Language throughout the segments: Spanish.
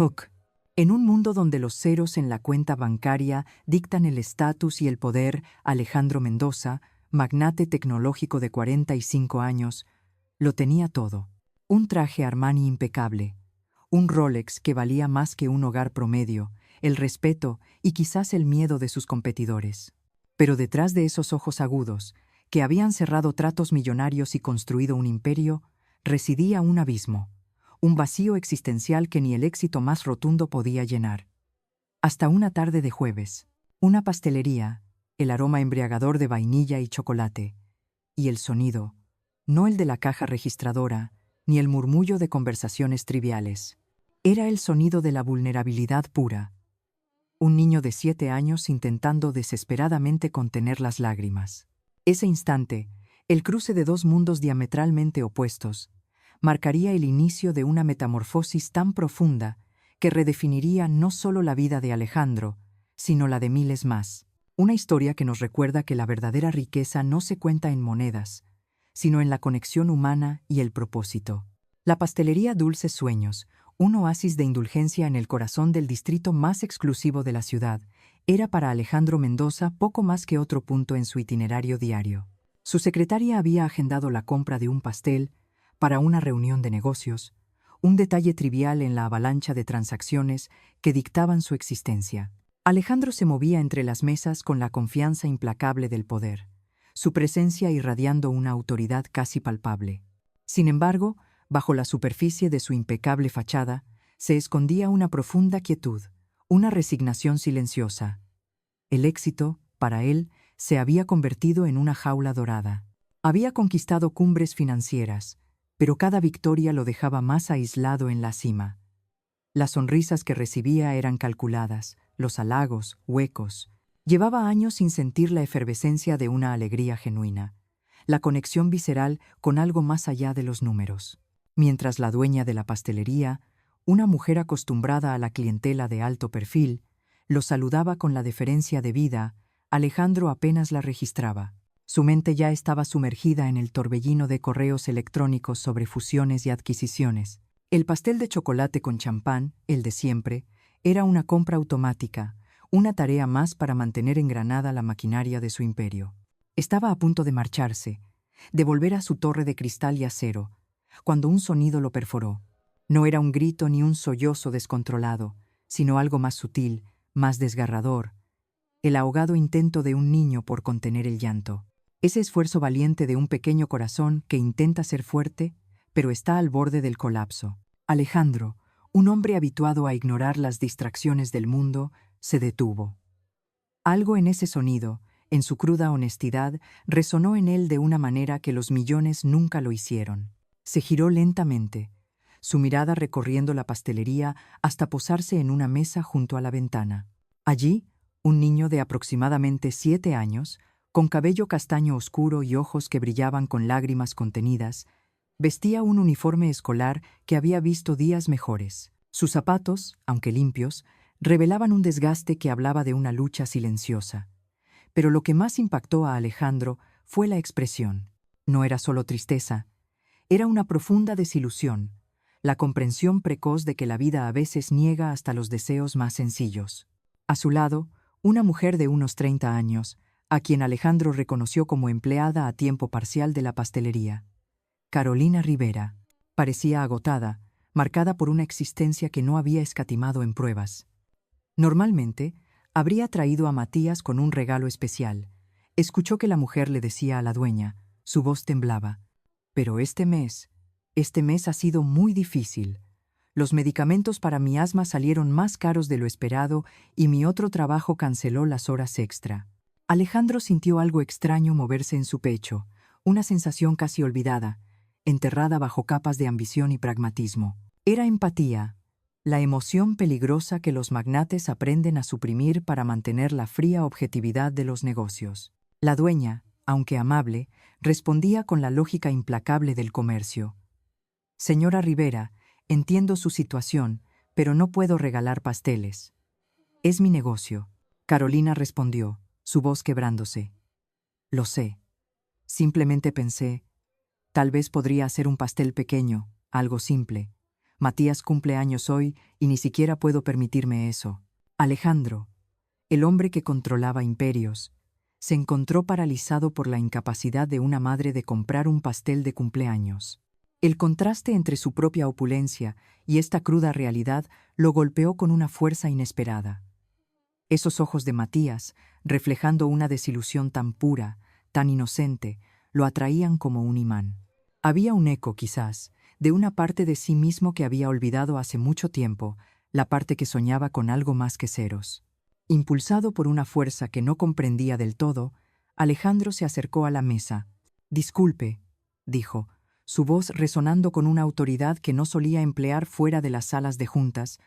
Hook. En un mundo donde los ceros en la cuenta bancaria dictan el estatus y el poder, Alejandro Mendoza, magnate tecnológico de 45 años, lo tenía todo. Un traje Armani impecable, un Rolex que valía más que un hogar promedio, el respeto y quizás el miedo de sus competidores. Pero detrás de esos ojos agudos, que habían cerrado tratos millonarios y construido un imperio, residía un abismo, un vacío existencial que ni el éxito más rotundo podía llenar. Hasta una tarde de jueves, una pastelería, el aroma embriagador de vainilla y chocolate, y el sonido, no el de la caja registradora, ni el murmullo de conversaciones triviales. Era el sonido de la vulnerabilidad pura. Un niño de 7 años intentando desesperadamente contener las lágrimas. Ese instante, el cruce de dos mundos diametralmente opuestos, marcaría el inicio de una metamorfosis tan profunda que redefiniría no solo la vida de Alejandro, sino la de miles más. Una historia que nos recuerda que la verdadera riqueza no se cuenta en monedas, sino en la conexión humana y el propósito. La pastelería Dulces Sueños, un oasis de indulgencia en el corazón del distrito más exclusivo de la ciudad, era para Alejandro Mendoza poco más que otro punto en su itinerario diario. Su secretaria había agendado la compra de un pastel para una reunión de negocios, un detalle trivial en la avalancha de transacciones que dictaban su existencia. Alejandro se movía entre las mesas con la confianza implacable del poder, su presencia irradiando una autoridad casi palpable. Sin embargo, bajo la superficie de su impecable fachada, se escondía una profunda quietud, una resignación silenciosa. El éxito, para él, se había convertido en una jaula dorada. Había conquistado cumbres financieras, pero cada victoria lo dejaba más aislado en la cima. Las sonrisas que recibía eran calculadas, los halagos, huecos. Llevaba años sin sentir la efervescencia de una alegría genuina, la conexión visceral con algo más allá de los números. Mientras la dueña de la pastelería, una mujer acostumbrada a la clientela de alto perfil, lo saludaba con la deferencia debida, Alejandro apenas la registraba. Su mente ya estaba sumergida en el torbellino de correos electrónicos sobre fusiones y adquisiciones. El pastel de chocolate con champán, el de siempre, era una compra automática, una tarea más para mantener engranada la maquinaria de su imperio. Estaba a punto de marcharse, de volver a su torre de cristal y acero, cuando un sonido lo perforó. No era un grito ni un sollozo descontrolado, sino algo más sutil, más desgarrador, el ahogado intento de un niño por contener el llanto. Ese esfuerzo valiente de un pequeño corazón que intenta ser fuerte, pero está al borde del colapso. Alejandro, un hombre habituado a ignorar las distracciones del mundo, se detuvo. Algo en ese sonido, en su cruda honestidad, resonó en él de una manera que los millones nunca lo hicieron. Se giró lentamente, su mirada recorriendo la pastelería hasta posarse en una mesa junto a la ventana. Allí, un niño de aproximadamente 7 años, con cabello castaño oscuro y ojos que brillaban con lágrimas contenidas, vestía un uniforme escolar que había visto días mejores. Sus zapatos, aunque limpios, revelaban un desgaste que hablaba de una lucha silenciosa. Pero lo que más impactó a Alejandro fue la expresión. No era solo tristeza, era una profunda desilusión, la comprensión precoz de que la vida a veces niega hasta los deseos más sencillos. A su lado, una mujer de unos 30 años, a quien Alejandro reconoció como empleada a tiempo parcial de la pastelería. Carolina Rivera. Parecía agotada, marcada por una existencia que no había escatimado en pruebas. Normalmente, habría traído a Matías con un regalo especial. Escuchó que la mujer le decía a la dueña, su voz temblaba. Pero este mes ha sido muy difícil. Los medicamentos para mi asma salieron más caros de lo esperado y mi otro trabajo canceló las horas extra. Alejandro sintió algo extraño moverse en su pecho, una sensación casi olvidada, enterrada bajo capas de ambición y pragmatismo. Era empatía, la emoción peligrosa que los magnates aprenden a suprimir para mantener la fría objetividad de los negocios. La dueña, aunque amable, respondía con la lógica implacable del comercio. Señora Rivera, entiendo su situación, pero no puedo regalar pasteles. Es mi negocio. Carolina respondió, su voz quebrándose. Lo sé. Simplemente pensé, tal vez podría hacer un pastel pequeño, algo simple, Matías cumple años hoy y ni siquiera puedo permitirme eso. Alejandro, el hombre que controlaba imperios, se encontró paralizado por la incapacidad de una madre de comprar un pastel de cumpleaños. El contraste entre su propia opulencia y esta cruda realidad lo golpeó con una fuerza inesperada. Esos ojos de Matías, reflejando una desilusión tan pura, tan inocente, lo atraían como un imán. Había un eco, quizás, de una parte de sí mismo que había olvidado hace mucho tiempo, la parte que soñaba con algo más que ceros. Impulsado por una fuerza que no comprendía del todo, Alejandro se acercó a la mesa. «Disculpe», dijo, su voz resonando con una autoridad que no solía emplear fuera de las salas de juntas,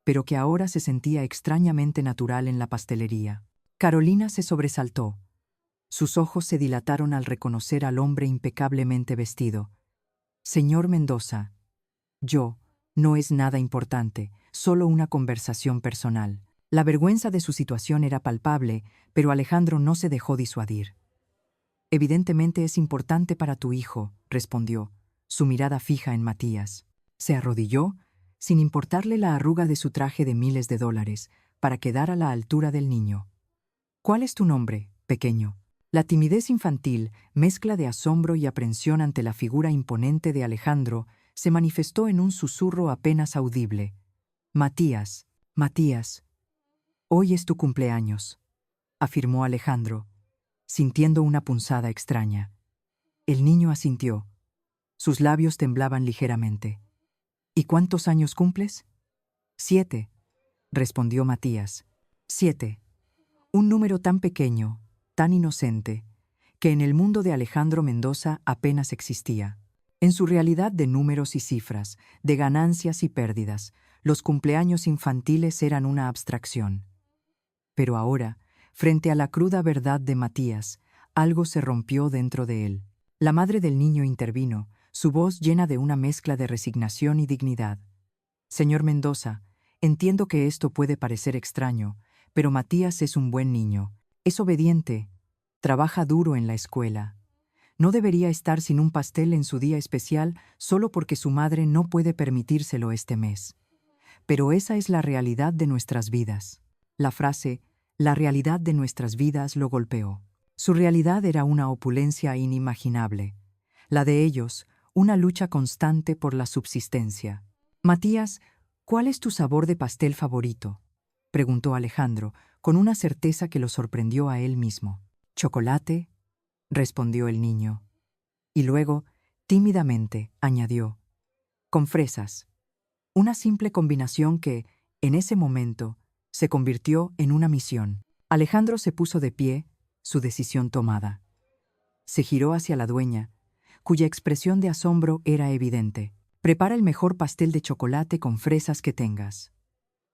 pero que ahora se sentía extrañamente natural en la pastelería. Carolina se sobresaltó. Sus ojos se dilataron al reconocer al hombre impecablemente vestido. «Señor Mendoza, no es nada importante, solo una conversación personal». La vergüenza de su situación era palpable, pero Alejandro no se dejó disuadir. «Evidentemente es importante para tu hijo», respondió, su mirada fija en Matías. Se arrodilló, sin importarle la arruga de su traje de miles de dólares, para quedar a la altura del niño. «¿Cuál es tu nombre, pequeño?» La timidez infantil, mezcla de asombro y aprensión ante la figura imponente de Alejandro, se manifestó en un susurro apenas audible. «Matías, Matías, hoy es tu cumpleaños», afirmó Alejandro, sintiendo una punzada extraña. El niño asintió. Sus labios temblaban ligeramente. «¿Y cuántos años cumples?» «7», respondió Matías. 7. Un número tan pequeño, tan inocente, que en el mundo de Alejandro Mendoza apenas existía. En su realidad de números y cifras, de ganancias y pérdidas, los cumpleaños infantiles eran una abstracción. Pero ahora, frente a la cruda verdad de Matías, algo se rompió dentro de él. La madre del niño intervino, su voz llena de una mezcla de resignación y dignidad. «Señor Mendoza, entiendo que esto puede parecer extraño, pero Matías es un buen niño, es obediente, trabaja duro en la escuela. No debería estar sin un pastel en su día especial solo porque su madre no puede permitírselo este mes. Pero esa es la realidad de nuestras vidas». La frase «la realidad de nuestras vidas» lo golpeó. Su realidad era una opulencia inimaginable. La de ellos, una lucha constante por la subsistencia. «Matías, ¿cuál es tu sabor de pastel favorito?», preguntó Alejandro, con una certeza que lo sorprendió a él mismo. «Chocolate», respondió el niño. Y luego, tímidamente, añadió, «con fresas». Una simple combinación que, en ese momento, se convirtió en una misión. Alejandro se puso de pie, su decisión tomada. Se giró hacia la dueña, cuya expresión de asombro era evidente. «Prepara el mejor pastel de chocolate con fresas que tengas.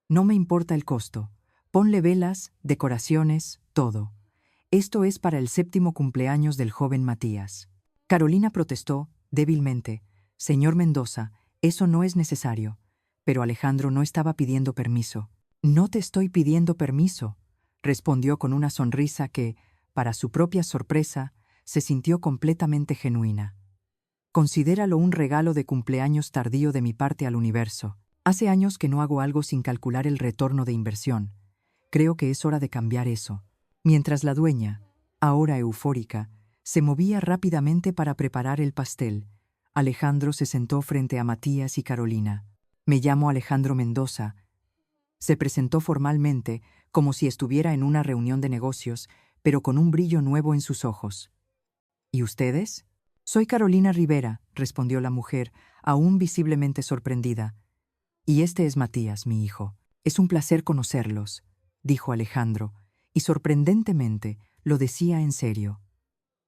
No me importa el costo. Ponle velas, decoraciones, todo. Esto es para el 7º cumpleaños del joven Matías». Carolina protestó, débilmente. «Señor Mendoza, eso no es necesario». Pero Alejandro no estaba pidiendo permiso. «No te estoy pidiendo permiso», respondió con una sonrisa que, para su propia sorpresa, se sintió completamente genuina. «Considéralo un regalo de cumpleaños tardío de mi parte al universo. Hace años que no hago algo sin calcular el retorno de inversión. Creo que es hora de cambiar eso». Mientras la dueña, ahora eufórica, se movía rápidamente para preparar el pastel, Alejandro se sentó frente a Matías y Carolina. «Me llamo Alejandro Mendoza». Se presentó formalmente, como si estuviera en una reunión de negocios, pero con un brillo nuevo en sus ojos. «¿Y ustedes?» «Soy Carolina Rivera», respondió la mujer, aún visiblemente sorprendida. «Y este es Matías, mi hijo. Es un placer conocerlos», dijo Alejandro, y sorprendentemente lo decía en serio.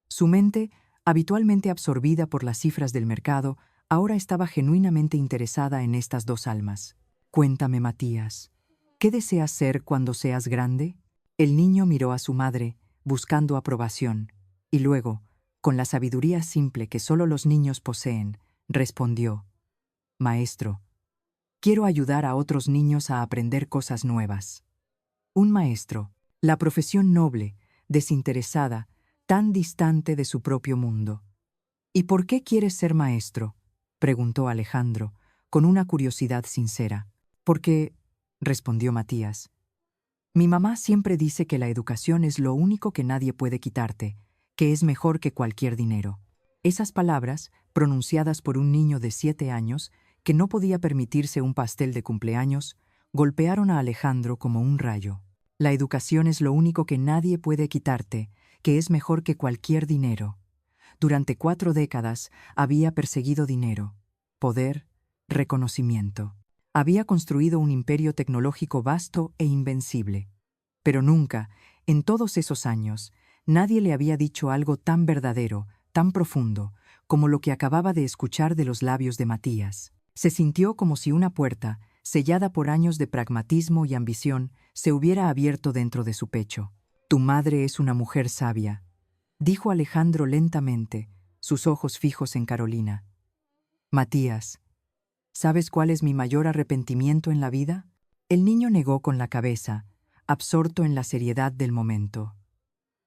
Su mente, habitualmente absorbida por las cifras del mercado, ahora estaba genuinamente interesada en estas dos almas. «Cuéntame, Matías, ¿qué deseas ser cuando seas grande?». El niño miró a su madre, buscando aprobación, y luego, con la sabiduría simple que solo los niños poseen, respondió: «Maestro, quiero ayudar a otros niños a aprender cosas nuevas». Un maestro, la profesión noble, desinteresada, tan distante de su propio mundo. «¿Y por qué quieres ser maestro?», preguntó Alejandro, con una curiosidad sincera. «Porque», respondió Matías, «mi mamá siempre dice que la educación es lo único que nadie puede quitarte, que es mejor que cualquier dinero». Esas palabras, pronunciadas por un niño de 7 años, que no podía permitirse un pastel de cumpleaños, golpearon a Alejandro como un rayo. La educación es lo único que nadie puede quitarte, que es mejor que cualquier dinero. Durante 4 décadas había perseguido dinero, poder, reconocimiento. Había construido un imperio tecnológico vasto e invencible. Pero nunca, en todos esos años, nadie le había dicho algo tan verdadero, tan profundo, como lo que acababa de escuchar de los labios de Matías. Se sintió como si una puerta, sellada por años de pragmatismo y ambición, se hubiera abierto dentro de su pecho. «Tu madre es una mujer sabia», dijo Alejandro lentamente, sus ojos fijos en Carolina. «Matías, ¿sabes cuál es mi mayor arrepentimiento en la vida?». El niño negó con la cabeza, absorto en la seriedad del momento.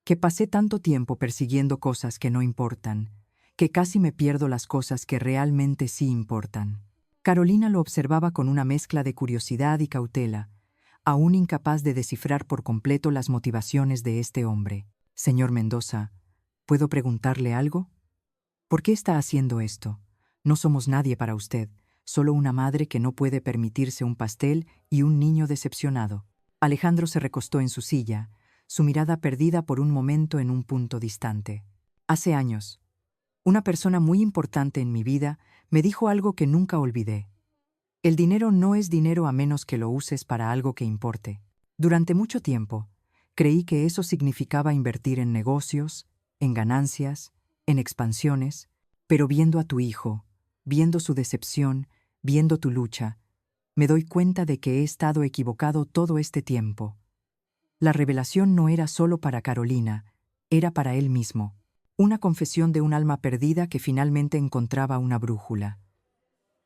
«Que pasé tanto tiempo persiguiendo cosas que no importan, que casi me pierdo las cosas que realmente sí importan». Carolina lo observaba con una mezcla de curiosidad y cautela, aún incapaz de descifrar por completo las motivaciones de este hombre. «Señor Mendoza, ¿puedo preguntarle algo? ¿Por qué está haciendo esto? No somos nadie para usted, solo una madre que no puede permitirse un pastel y un niño decepcionado». Alejandro se recostó en su silla, su mirada perdida por un momento en un punto distante. «Hace años, una persona muy importante en mi vida me dijo algo que nunca olvidé. El dinero no es dinero a menos que lo uses para algo que importe. Durante mucho tiempo, creí que eso significaba invertir en negocios, en ganancias, en expansiones, pero viendo a tu hijo, viendo su decepción, viendo tu lucha, me doy cuenta de que he estado equivocado todo este tiempo. La revelación no era solo para Carolina, era para él mismo. Una confesión de un alma perdida que finalmente encontraba una brújula.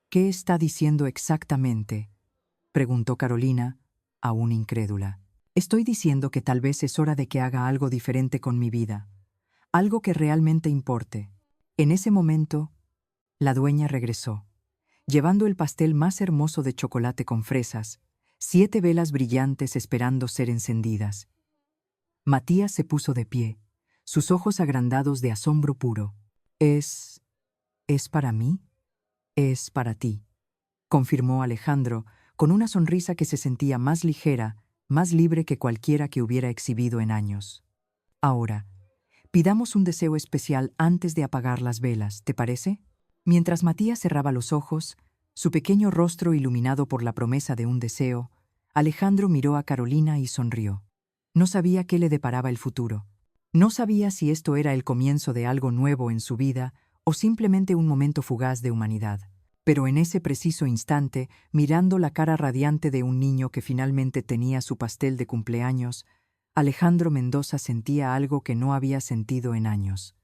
«¿Qué está diciendo exactamente?», preguntó Carolina, aún incrédula. «Estoy diciendo que tal vez es hora de que haga algo diferente con mi vida, algo que realmente importe». En ese momento, la dueña regresó, llevando el pastel más hermoso de chocolate con fresas, 7 velas brillantes esperando ser encendidas. Matías se puso de pie, sus ojos agrandados de asombro puro. «¿Es para mí?» «Es para ti», confirmó Alejandro, con una sonrisa que se sentía más ligera, más libre que cualquiera que hubiera exhibido en años. «Ahora, pidamos un deseo especial antes de apagar las velas, ¿te parece?». Mientras Matías cerraba los ojos, su pequeño rostro iluminado por la promesa de un deseo, Alejandro miró a Carolina y sonrió. No sabía qué le deparaba el futuro. No sabía si esto era el comienzo de algo nuevo en su vida o simplemente un momento fugaz de humanidad. Pero en ese preciso instante, mirando la cara radiante de un niño que finalmente tenía su pastel de cumpleaños, Alejandro Mendoza sentía algo que no había sentido en años.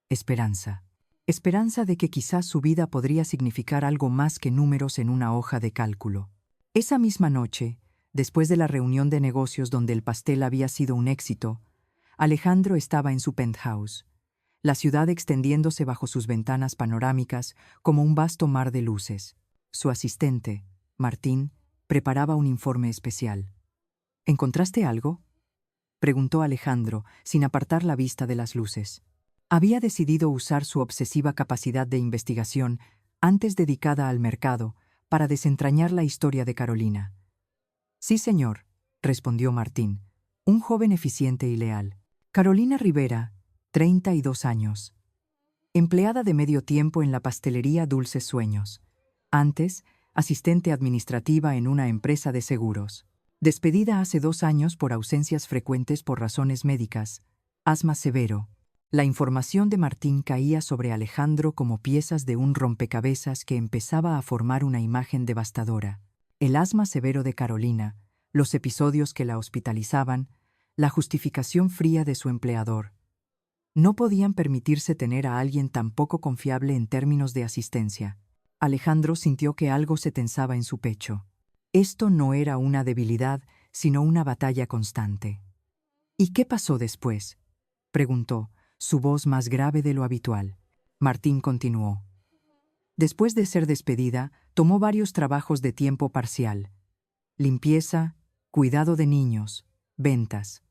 Esperanza. Esperanza de que quizás su vida podría significar algo más que números en una hoja de cálculo. Esa misma noche, después de la reunión de negocios donde el pastel había sido un éxito, Alejandro estaba en su penthouse, la ciudad extendiéndose bajo sus ventanas panorámicas como un vasto mar de luces. Su asistente, Martín, preparaba un informe especial. «¿Encontraste algo?», preguntó Alejandro, sin apartar la vista de las luces. Había decidido usar su obsesiva capacidad de investigación, antes dedicada al mercado, para desentrañar la historia de Carolina. «Sí, señor», respondió Martín, un joven eficiente y leal. Carolina Rivera, 32 años. Empleada de medio tiempo en la pastelería Dulces Sueños. Antes, asistente administrativa en una empresa de seguros. Despedida hace 2 años por ausencias frecuentes por razones médicas. Asma severo. La información de Martín caía sobre Alejandro como piezas de un rompecabezas que empezaba a formar una imagen devastadora. El asma severo de Carolina, los episodios que la hospitalizaban, la justificación fría de su empleador. No podían permitirse tener a alguien tan poco confiable en términos de asistencia. Alejandro sintió que algo se tensaba en su pecho. Esto no era una debilidad, sino una batalla constante. «¿Y qué pasó después?», preguntó, su voz más grave de lo habitual. Martín continuó. Después de ser despedida, tomó varios trabajos de tiempo parcial: limpieza, cuidado de niños, ventas.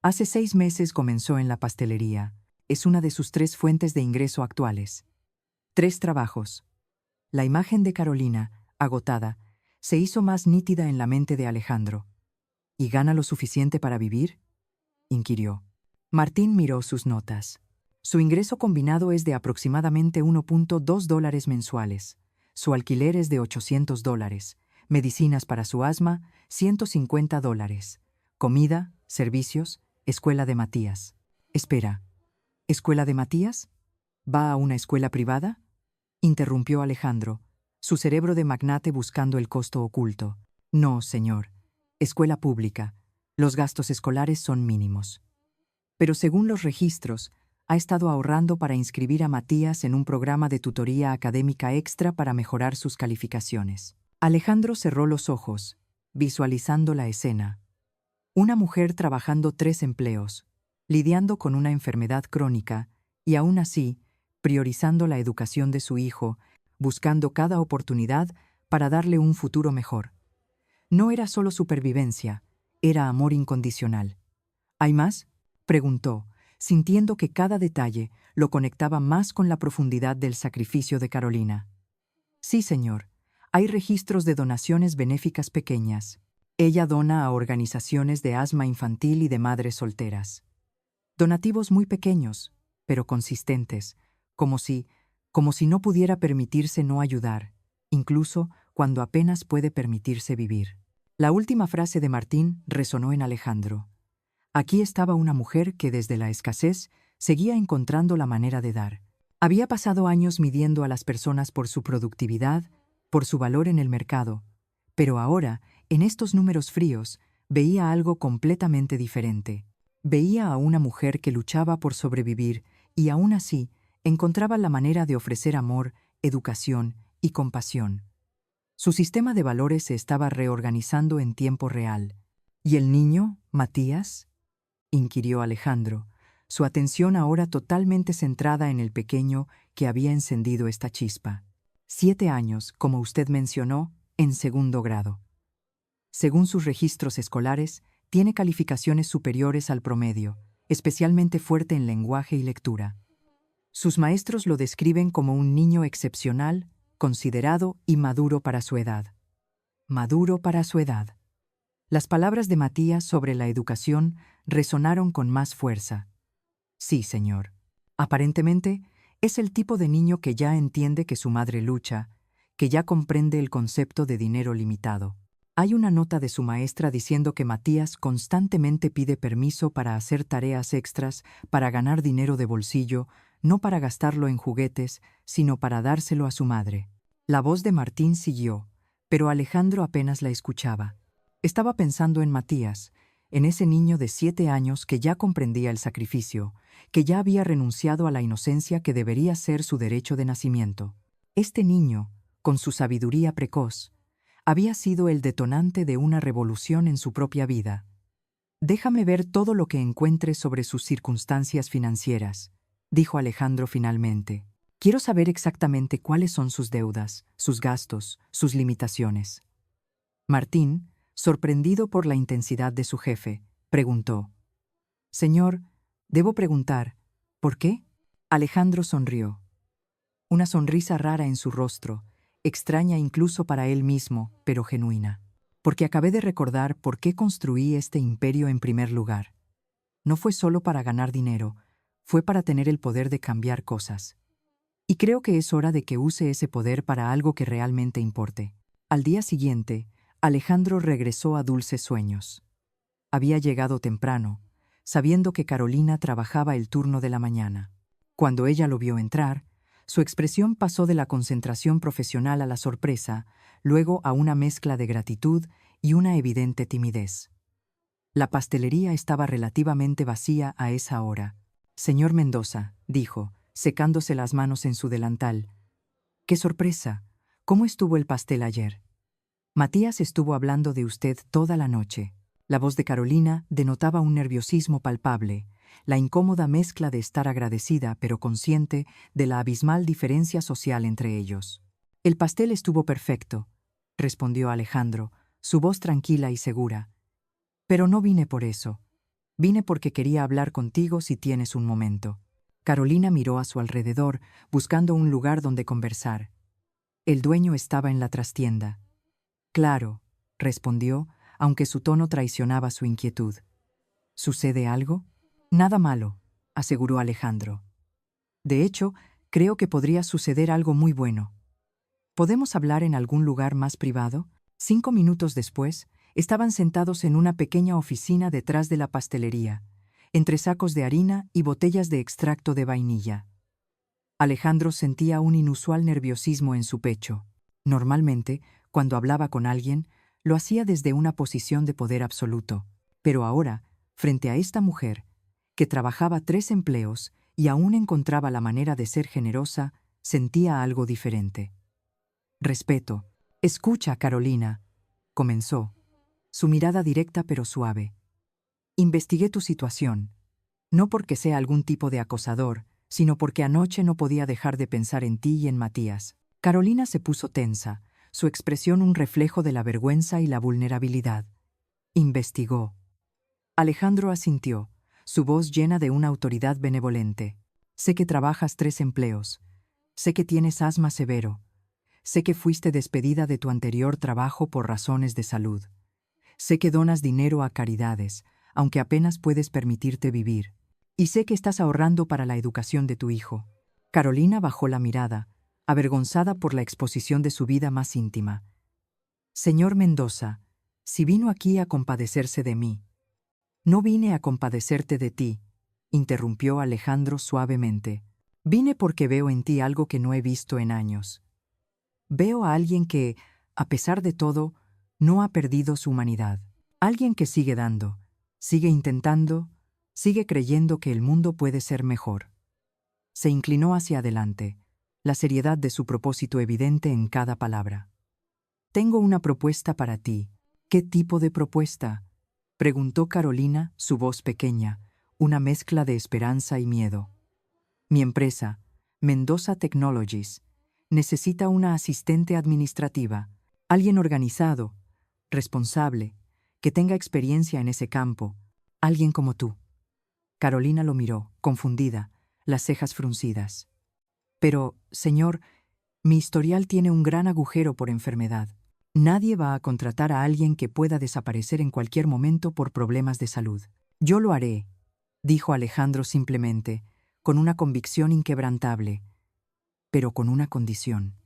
Hace 6 meses comenzó en la pastelería. Es una de sus 3 fuentes de ingreso actuales. 3 trabajos. La imagen de Carolina, agotada, se hizo más nítida en la mente de Alejandro. ¿Y gana lo suficiente para vivir?, inquirió. Martín miró sus notas. Su ingreso combinado es de aproximadamente $1.2 mensuales. Su alquiler es de $800. Medicinas para su asma, $150. Comida, servicios, escuela de Matías. Espera, ¿escuela de Matías? ¿Va a una escuela privada?, interrumpió Alejandro, su cerebro de magnate buscando el costo oculto. No, señor. Escuela pública. Los gastos escolares son mínimos. Pero según los registros, ha estado ahorrando para inscribir a Matías en un programa de tutoría académica extra para mejorar sus calificaciones. Alejandro cerró los ojos, visualizando la escena. Una mujer trabajando 3 empleos, lidiando con una enfermedad crónica y aún así, priorizando la educación de su hijo, buscando cada oportunidad para darle un futuro mejor. No era solo supervivencia, era amor incondicional. ¿Hay más?, preguntó, sintiendo que cada detalle lo conectaba más con la profundidad del sacrificio de Carolina. Sí, señor. Hay registros de donaciones benéficas pequeñas. Ella dona a organizaciones de asma infantil y de madres solteras. Donativos muy pequeños, pero consistentes, como si no pudiera permitirse no ayudar, incluso cuando apenas puede permitirse vivir. La última frase de Martín resonó en Alejandro. Aquí estaba una mujer que desde la escasez seguía encontrando la manera de dar. Había pasado años midiendo a las personas por su productividad, por su valor en el mercado, pero ahora, en estos números fríos, veía algo completamente diferente. Veía a una mujer que luchaba por sobrevivir y aún así encontraba la manera de ofrecer amor, educación y compasión. Su sistema de valores se estaba reorganizando en tiempo real. ¿Y el niño, Matías?, inquirió Alejandro, su atención ahora totalmente centrada en el pequeño que había encendido esta chispa. 7 años, como usted mencionó, en 2º grado. Según sus registros escolares, tiene calificaciones superiores al promedio, especialmente fuerte en lenguaje y lectura. Sus maestros lo describen como un niño excepcional, considerado y maduro para su edad. Maduro para su edad. Las palabras de Matías sobre la educación resonaron con más fuerza. Sí, señor. Aparentemente, es el tipo de niño que ya entiende que su madre lucha, que ya comprende el concepto de dinero limitado. Hay una nota de su maestra diciendo que Matías constantemente pide permiso para hacer tareas extras, para ganar dinero de bolsillo, no para gastarlo en juguetes, sino para dárselo a su madre. La voz de Martín siguió, pero Alejandro apenas la escuchaba. Estaba pensando en Matías, en ese niño de 7 años que ya comprendía el sacrificio, que ya había renunciado a la inocencia que debería ser su derecho de nacimiento. Este niño, con su sabiduría precoz, había sido el detonante de una revolución en su propia vida. Déjame ver todo lo que encuentre sobre sus circunstancias financieras, dijo Alejandro finalmente. Quiero saber exactamente cuáles son sus deudas, sus gastos, sus limitaciones. Martín, sorprendido por la intensidad de su jefe, preguntó: Señor, debo preguntar, ¿por qué? Alejandro sonrió. Una sonrisa rara en su rostro, extraña incluso para él mismo, pero genuina. Porque acabé de recordar por qué construí este imperio en primer lugar. No fue solo para ganar dinero, fue para tener el poder de cambiar cosas. Y creo que es hora de que use ese poder para algo que realmente importe. Al día siguiente, Alejandro regresó a Dulces Sueños. Había llegado temprano, sabiendo que Carolina trabajaba el turno de la mañana. Cuando ella lo vio entrar, su expresión pasó de la concentración profesional a la sorpresa, luego a una mezcla de gratitud y una evidente timidez. La pastelería estaba relativamente vacía a esa hora. Señor Mendoza, dijo, secándose las manos en su delantal. ¡Qué sorpresa! ¿Cómo estuvo el pastel ayer? Matías estuvo hablando de usted toda la noche. La voz de Carolina denotaba un nerviosismo palpable, la incómoda mezcla de estar agradecida pero consciente de la abismal diferencia social entre ellos. «El pastel estuvo perfecto», respondió Alejandro, su voz tranquila y segura. «Pero no vine por eso. Vine porque quería hablar contigo si tienes un momento». Carolina miró a su alrededor, buscando un lugar donde conversar. El dueño estaba en la trastienda. «Claro», respondió, aunque su tono traicionaba su inquietud. «¿Sucede algo?» «Nada malo», aseguró Alejandro. «De hecho, creo que podría suceder algo muy bueno. ¿Podemos hablar en algún lugar más privado?» 5 minutos después, estaban sentados en una pequeña oficina detrás de la pastelería, entre sacos de harina y botellas de extracto de vainilla. Alejandro sentía un inusual nerviosismo en su pecho. Normalmente, cuando hablaba con alguien, lo hacía desde una posición de poder absoluto, pero ahora, frente a esta mujer, que trabajaba 3 empleos y aún encontraba la manera de ser generosa, sentía algo diferente. «Respeto. Escucha, Carolina», comenzó, su mirada directa pero suave. «Investigué tu situación, no porque sea algún tipo de acosador, sino porque anoche no podía dejar de pensar en ti y en Matías». Carolina se puso tensa, su expresión un reflejo de la vergüenza y la vulnerabilidad. «Investigó». Alejandro asintió, su voz llena de una autoridad benevolente. «Sé que trabajas 3 empleos. Sé que tienes asma severo. Sé que fuiste despedida de tu anterior trabajo por razones de salud. Sé que donas dinero a caridades, aunque apenas puedes permitirte vivir. Y sé que estás ahorrando para la educación de tu hijo». Carolina bajó la mirada, avergonzada por la exposición de su vida más íntima. «Señor Mendoza, si vino aquí a compadecerse de mí». «No vine a compadecerte de ti», interrumpió Alejandro suavemente. «Vine porque veo en ti algo que no he visto en años. Veo a alguien que, a pesar de todo, no ha perdido su humanidad. Alguien que sigue dando, sigue intentando, sigue creyendo que el mundo puede ser mejor». Se inclinó hacia adelante, la seriedad de su propósito evidente en cada palabra. «Tengo una propuesta para ti». «¿Qué tipo de propuesta?», preguntó Carolina, su voz pequeña, una mezcla de esperanza y miedo. «Mi empresa, Mendoza Technologies, necesita una asistente administrativa, alguien organizado, responsable, que tenga experiencia en ese campo, alguien como tú». Carolina lo miró, confundida, las cejas fruncidas. «Pero, señor, mi historial tiene un gran agujero por enfermedad. Nadie va a contratar a alguien que pueda desaparecer en cualquier momento por problemas de salud». «Yo lo haré», dijo Alejandro simplemente, con una convicción inquebrantable, pero con una condición.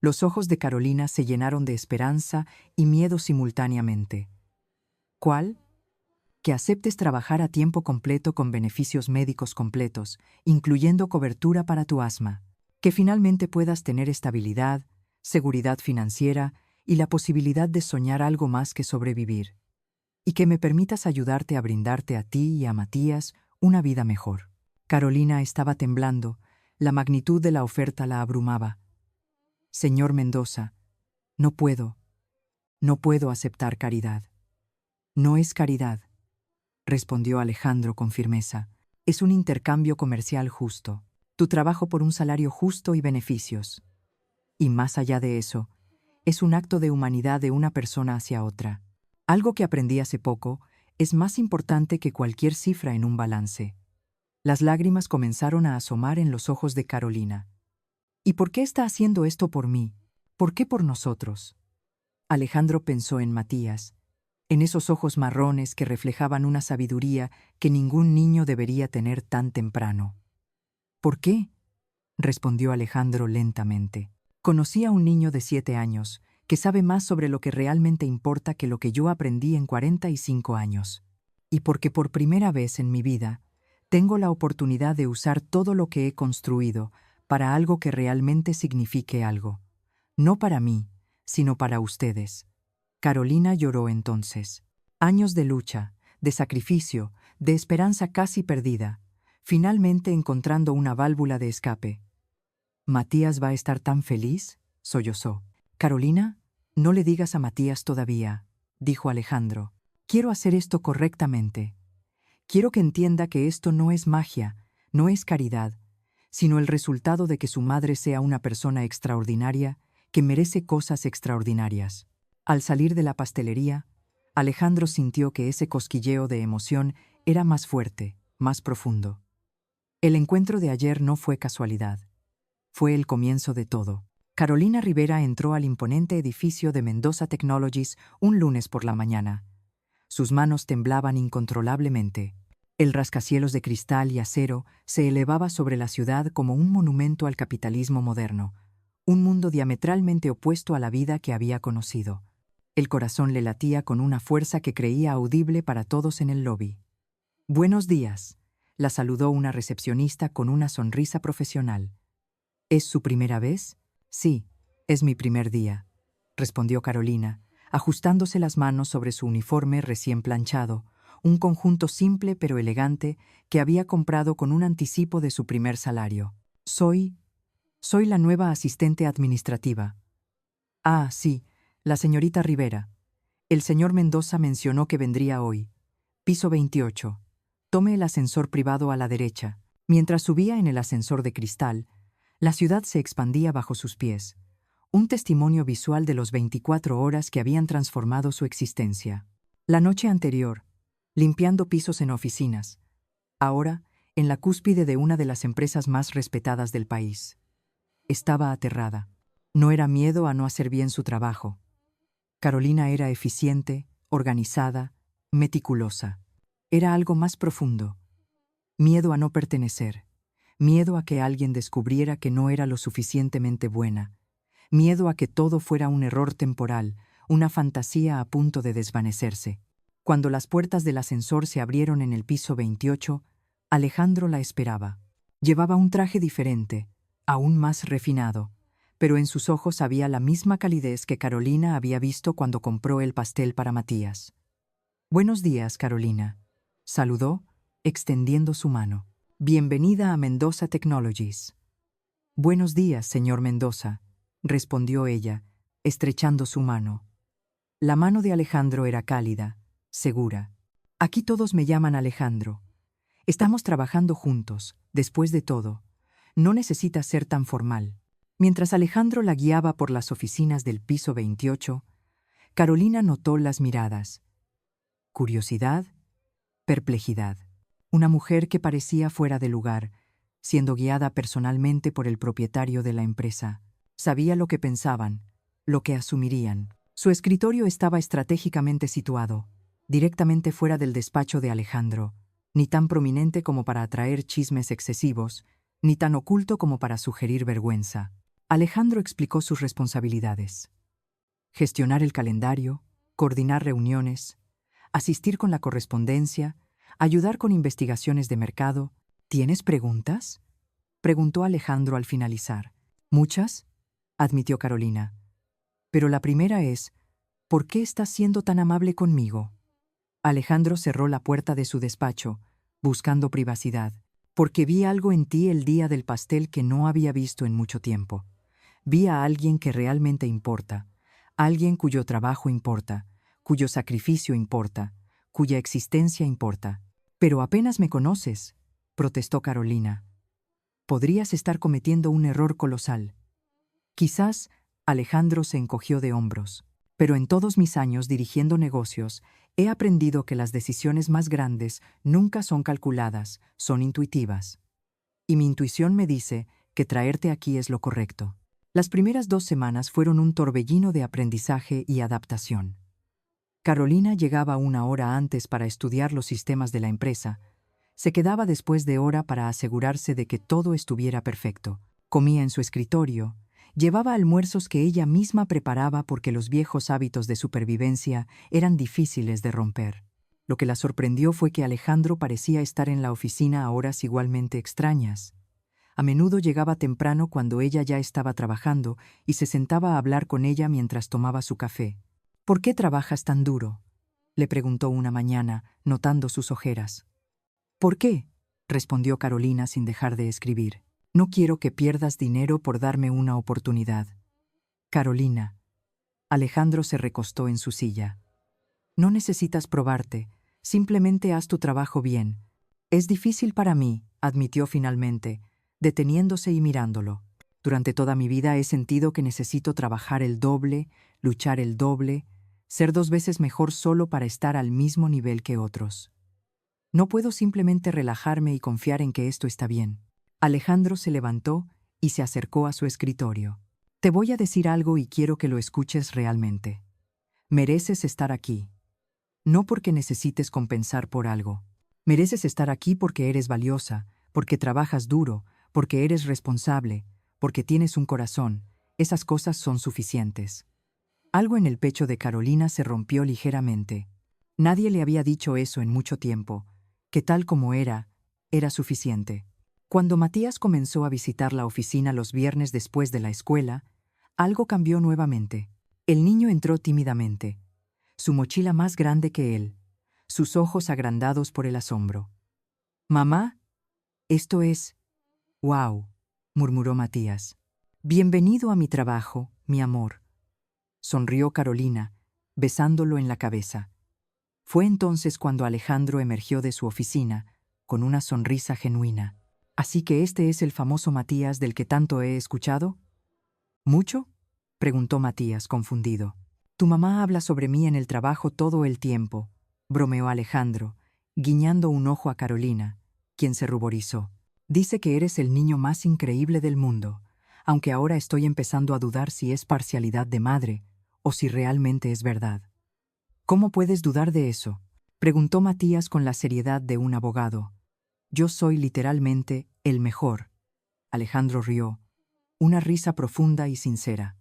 Los ojos de Carolina se llenaron de esperanza y miedo simultáneamente. «¿Cuál?». «Que aceptes trabajar a tiempo completo con beneficios médicos completos, incluyendo cobertura para tu asma. Que finalmente puedas tener estabilidad, seguridad financiera y la posibilidad de soñar algo más que sobrevivir. Y que me permitas ayudarte a brindarte a ti y a Matías una vida mejor». Carolina estaba temblando, la magnitud de la oferta la abrumaba. «Señor Mendoza, no puedo aceptar caridad». «No es caridad», respondió Alejandro con firmeza. «Es un intercambio comercial justo. Tu trabajo por un salario justo y beneficios. Y más allá de eso, es un acto de humanidad de una persona hacia otra. Algo que aprendí hace poco es más importante que cualquier cifra en un balance». Las lágrimas comenzaron a asomar en los ojos de Carolina. «¿Y por qué está haciendo esto por mí? ¿Por qué por nosotros?». Alejandro pensó en Matías, en esos ojos marrones que reflejaban una sabiduría que ningún niño debería tener tan temprano. «¿Por qué?», respondió Alejandro lentamente. «Conocí a un niño de 7 años que sabe más sobre lo que realmente importa que lo que yo aprendí en 45 años. Y porque por primera vez en mi vida tengo la oportunidad de usar todo lo que he construido para algo que realmente signifique algo. No para mí, sino para ustedes». Carolina lloró entonces. Años de lucha, de sacrificio, de esperanza casi perdida, finalmente encontrando una válvula de escape. «¿Matías va a estar tan feliz?», sollozó. «Carolina, no le digas a Matías todavía», dijo Alejandro. «Quiero hacer esto correctamente. Quiero que entienda que esto no es magia, no es caridad, sino el resultado de que su madre sea una persona extraordinaria que merece cosas extraordinarias. Al salir de la pastelería, Alejandro sintió que ese cosquilleo de emoción era más fuerte, más profundo. El encuentro de ayer no fue casualidad. Fue el comienzo de todo. Carolina Rivera entró al imponente edificio de Mendoza Technologies un lunes por la mañana. Sus manos temblaban incontrolablemente. El rascacielos de cristal y acero se elevaba sobre la ciudad como un monumento al capitalismo moderno, un mundo diametralmente opuesto a la vida que había conocido. El corazón le latía con una fuerza que creía audible para todos en el lobby. «Buenos días», la saludó una recepcionista con una sonrisa profesional. «¿Es su primera vez?» «Sí, es mi primer día», respondió Carolina, ajustándose las manos sobre su uniforme recién planchado, un conjunto simple pero elegante que había comprado con un anticipo de su primer salario. Soy la nueva asistente administrativa». «Ah, sí, la señorita Rivera. El señor Mendoza mencionó que vendría hoy. Piso 28. Tome el ascensor privado a la derecha». Mientras subía en el ascensor de cristal, la ciudad se expandía bajo sus pies, un testimonio visual de los 24 horas que habían transformado su existencia. La noche anterior, limpiando pisos en oficinas, ahora en la cúspide de una de las empresas más respetadas del país. Estaba aterrada. No era miedo a no hacer bien su trabajo. Carolina era eficiente, organizada, meticulosa. Era algo más profundo. Miedo a no pertenecer. Miedo a que alguien descubriera que no era lo suficientemente buena. Miedo a que todo fuera un error temporal, una fantasía a punto de desvanecerse. Cuando las puertas del ascensor se abrieron en el piso 28, Alejandro la esperaba. Llevaba un traje diferente, aún más refinado, pero en sus ojos había la misma calidez que Carolina había visto cuando compró el pastel para Matías. «Buenos días, Carolina», saludó, extendiendo su mano. «Bienvenida a Mendoza Technologies». «Buenos días, señor Mendoza», respondió ella, estrechando su mano. La mano de Alejandro era cálida, segura. «Aquí todos me llaman Alejandro. Estamos trabajando juntos, después de todo. No necesita ser tan formal». Mientras Alejandro la guiaba por las oficinas del piso 28, Carolina notó las miradas. Curiosidad, perplejidad. Una mujer que parecía fuera de lugar, siendo guiada personalmente por el propietario de la empresa. Sabía lo que pensaban, lo que asumirían. Su escritorio estaba estratégicamente situado, directamente fuera del despacho de Alejandro, ni tan prominente como para atraer chismes excesivos, ni tan oculto como para sugerir vergüenza. Alejandro explicó sus responsabilidades: gestionar el calendario, coordinar reuniones, asistir con la correspondencia, ayudar con investigaciones de mercado. «¿Tienes preguntas?», preguntó Alejandro al finalizar. «Muchas», admitió Carolina. «Pero la primera es, ¿por qué estás siendo tan amable conmigo?». Alejandro cerró la puerta de su despacho, buscando privacidad. «Porque vi algo en ti el día del pastel que no había visto en mucho tiempo. Vi a alguien que realmente importa, alguien cuyo trabajo importa, cuyo sacrificio importa, cuya existencia importa». «Pero apenas me conoces», protestó Carolina. «Podrías estar cometiendo un error colosal». Quizás Alejandro se encogió de hombros. «Pero en todos mis años dirigiendo negocios, he aprendido que las decisiones más grandes nunca son calculadas, son intuitivas. Y mi intuición me dice que traerte aquí es lo correcto». Las primeras 2 semanas fueron un torbellino de aprendizaje y adaptación. Carolina llegaba 1 hora antes para estudiar los sistemas de la empresa. Se quedaba después de hora para asegurarse de que todo estuviera perfecto. Comía en su escritorio. Llevaba almuerzos que ella misma preparaba porque los viejos hábitos de supervivencia eran difíciles de romper. Lo que la sorprendió fue que Alejandro parecía estar en la oficina a horas igualmente extrañas. A menudo llegaba temprano cuando ella ya estaba trabajando y se sentaba a hablar con ella mientras tomaba su café. «¿Por qué trabajas tan duro?», le preguntó una mañana, notando sus ojeras. «¿Por qué?», respondió Carolina sin dejar de escribir. «No quiero que pierdas dinero por darme una oportunidad». «Carolina». Alejandro se recostó en su silla. «No necesitas probarte. Simplemente haz tu trabajo bien. Es difícil para mí, admitió finalmente, deteniéndose y mirándolo. Durante toda mi vida he sentido que necesito trabajar el doble, luchar el doble, ser 2 veces mejor solo para estar al mismo nivel que otros. No puedo simplemente relajarme y confiar en que esto está bien. Alejandro se levantó y se acercó a su escritorio. Te voy a decir algo y quiero que lo escuches realmente. Mereces estar aquí. No porque necesites compensar por algo. Mereces estar aquí porque eres valiosa, porque trabajas duro, porque eres responsable, porque tienes un corazón. Esas cosas son suficientes. Algo en el pecho de Carolina se rompió ligeramente. Nadie le había dicho eso en mucho tiempo, que tal como era suficiente. Cuando Matías comenzó a visitar la oficina los viernes después de la escuela, algo cambió nuevamente. El niño entró tímidamente, su mochila más grande que él, sus ojos agrandados por el asombro. «Mamá, esto es... ¡Wow!», murmuró Matías. «Bienvenido a mi trabajo, mi amor», sonrió Carolina, besándolo en la cabeza. Fue entonces cuando Alejandro emergió de su oficina, con una sonrisa genuina. «¿Así que este es el famoso Matías del que tanto he escuchado?» «¿Mucho?», preguntó Matías, confundido. «Tu mamá habla sobre mí en el trabajo todo el tiempo», bromeó Alejandro, guiñando un ojo a Carolina, quien se ruborizó. «Dice que eres el niño más increíble del mundo, aunque ahora estoy empezando a dudar si es parcialidad de madre o si realmente es verdad». «¿Cómo puedes dudar de eso?», preguntó Matías con la seriedad de un abogado. «Yo soy literalmente el mejor». Alejandro rió, una risa profunda y sincera.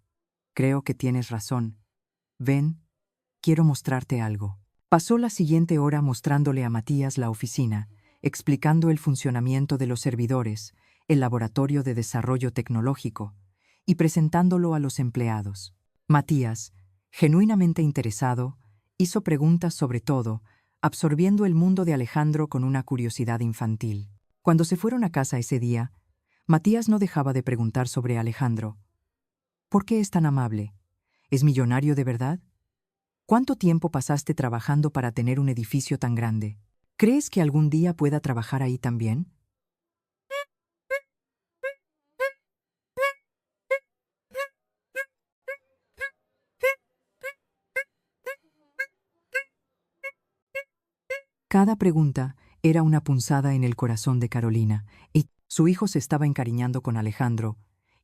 «Creo que tienes razón. Ven, quiero mostrarte algo». Pasó la siguiente hora mostrándole a Matías la oficina, explicando el funcionamiento de los servidores, el laboratorio de desarrollo tecnológico, y presentándolo a los empleados. Matías, genuinamente interesado, hizo preguntas sobre todo, absorbiendo el mundo de Alejandro con una curiosidad infantil. Cuando se fueron a casa ese día, Matías no dejaba de preguntar sobre Alejandro. «¿Por qué es tan amable? ¿Es millonario de verdad? ¿Cuánto tiempo pasaste trabajando para tener un edificio tan grande? ¿Crees que algún día pueda trabajar ahí también?» Cada pregunta era una punzada en el corazón de Carolina, y su hijo se estaba encariñando con Alejandro,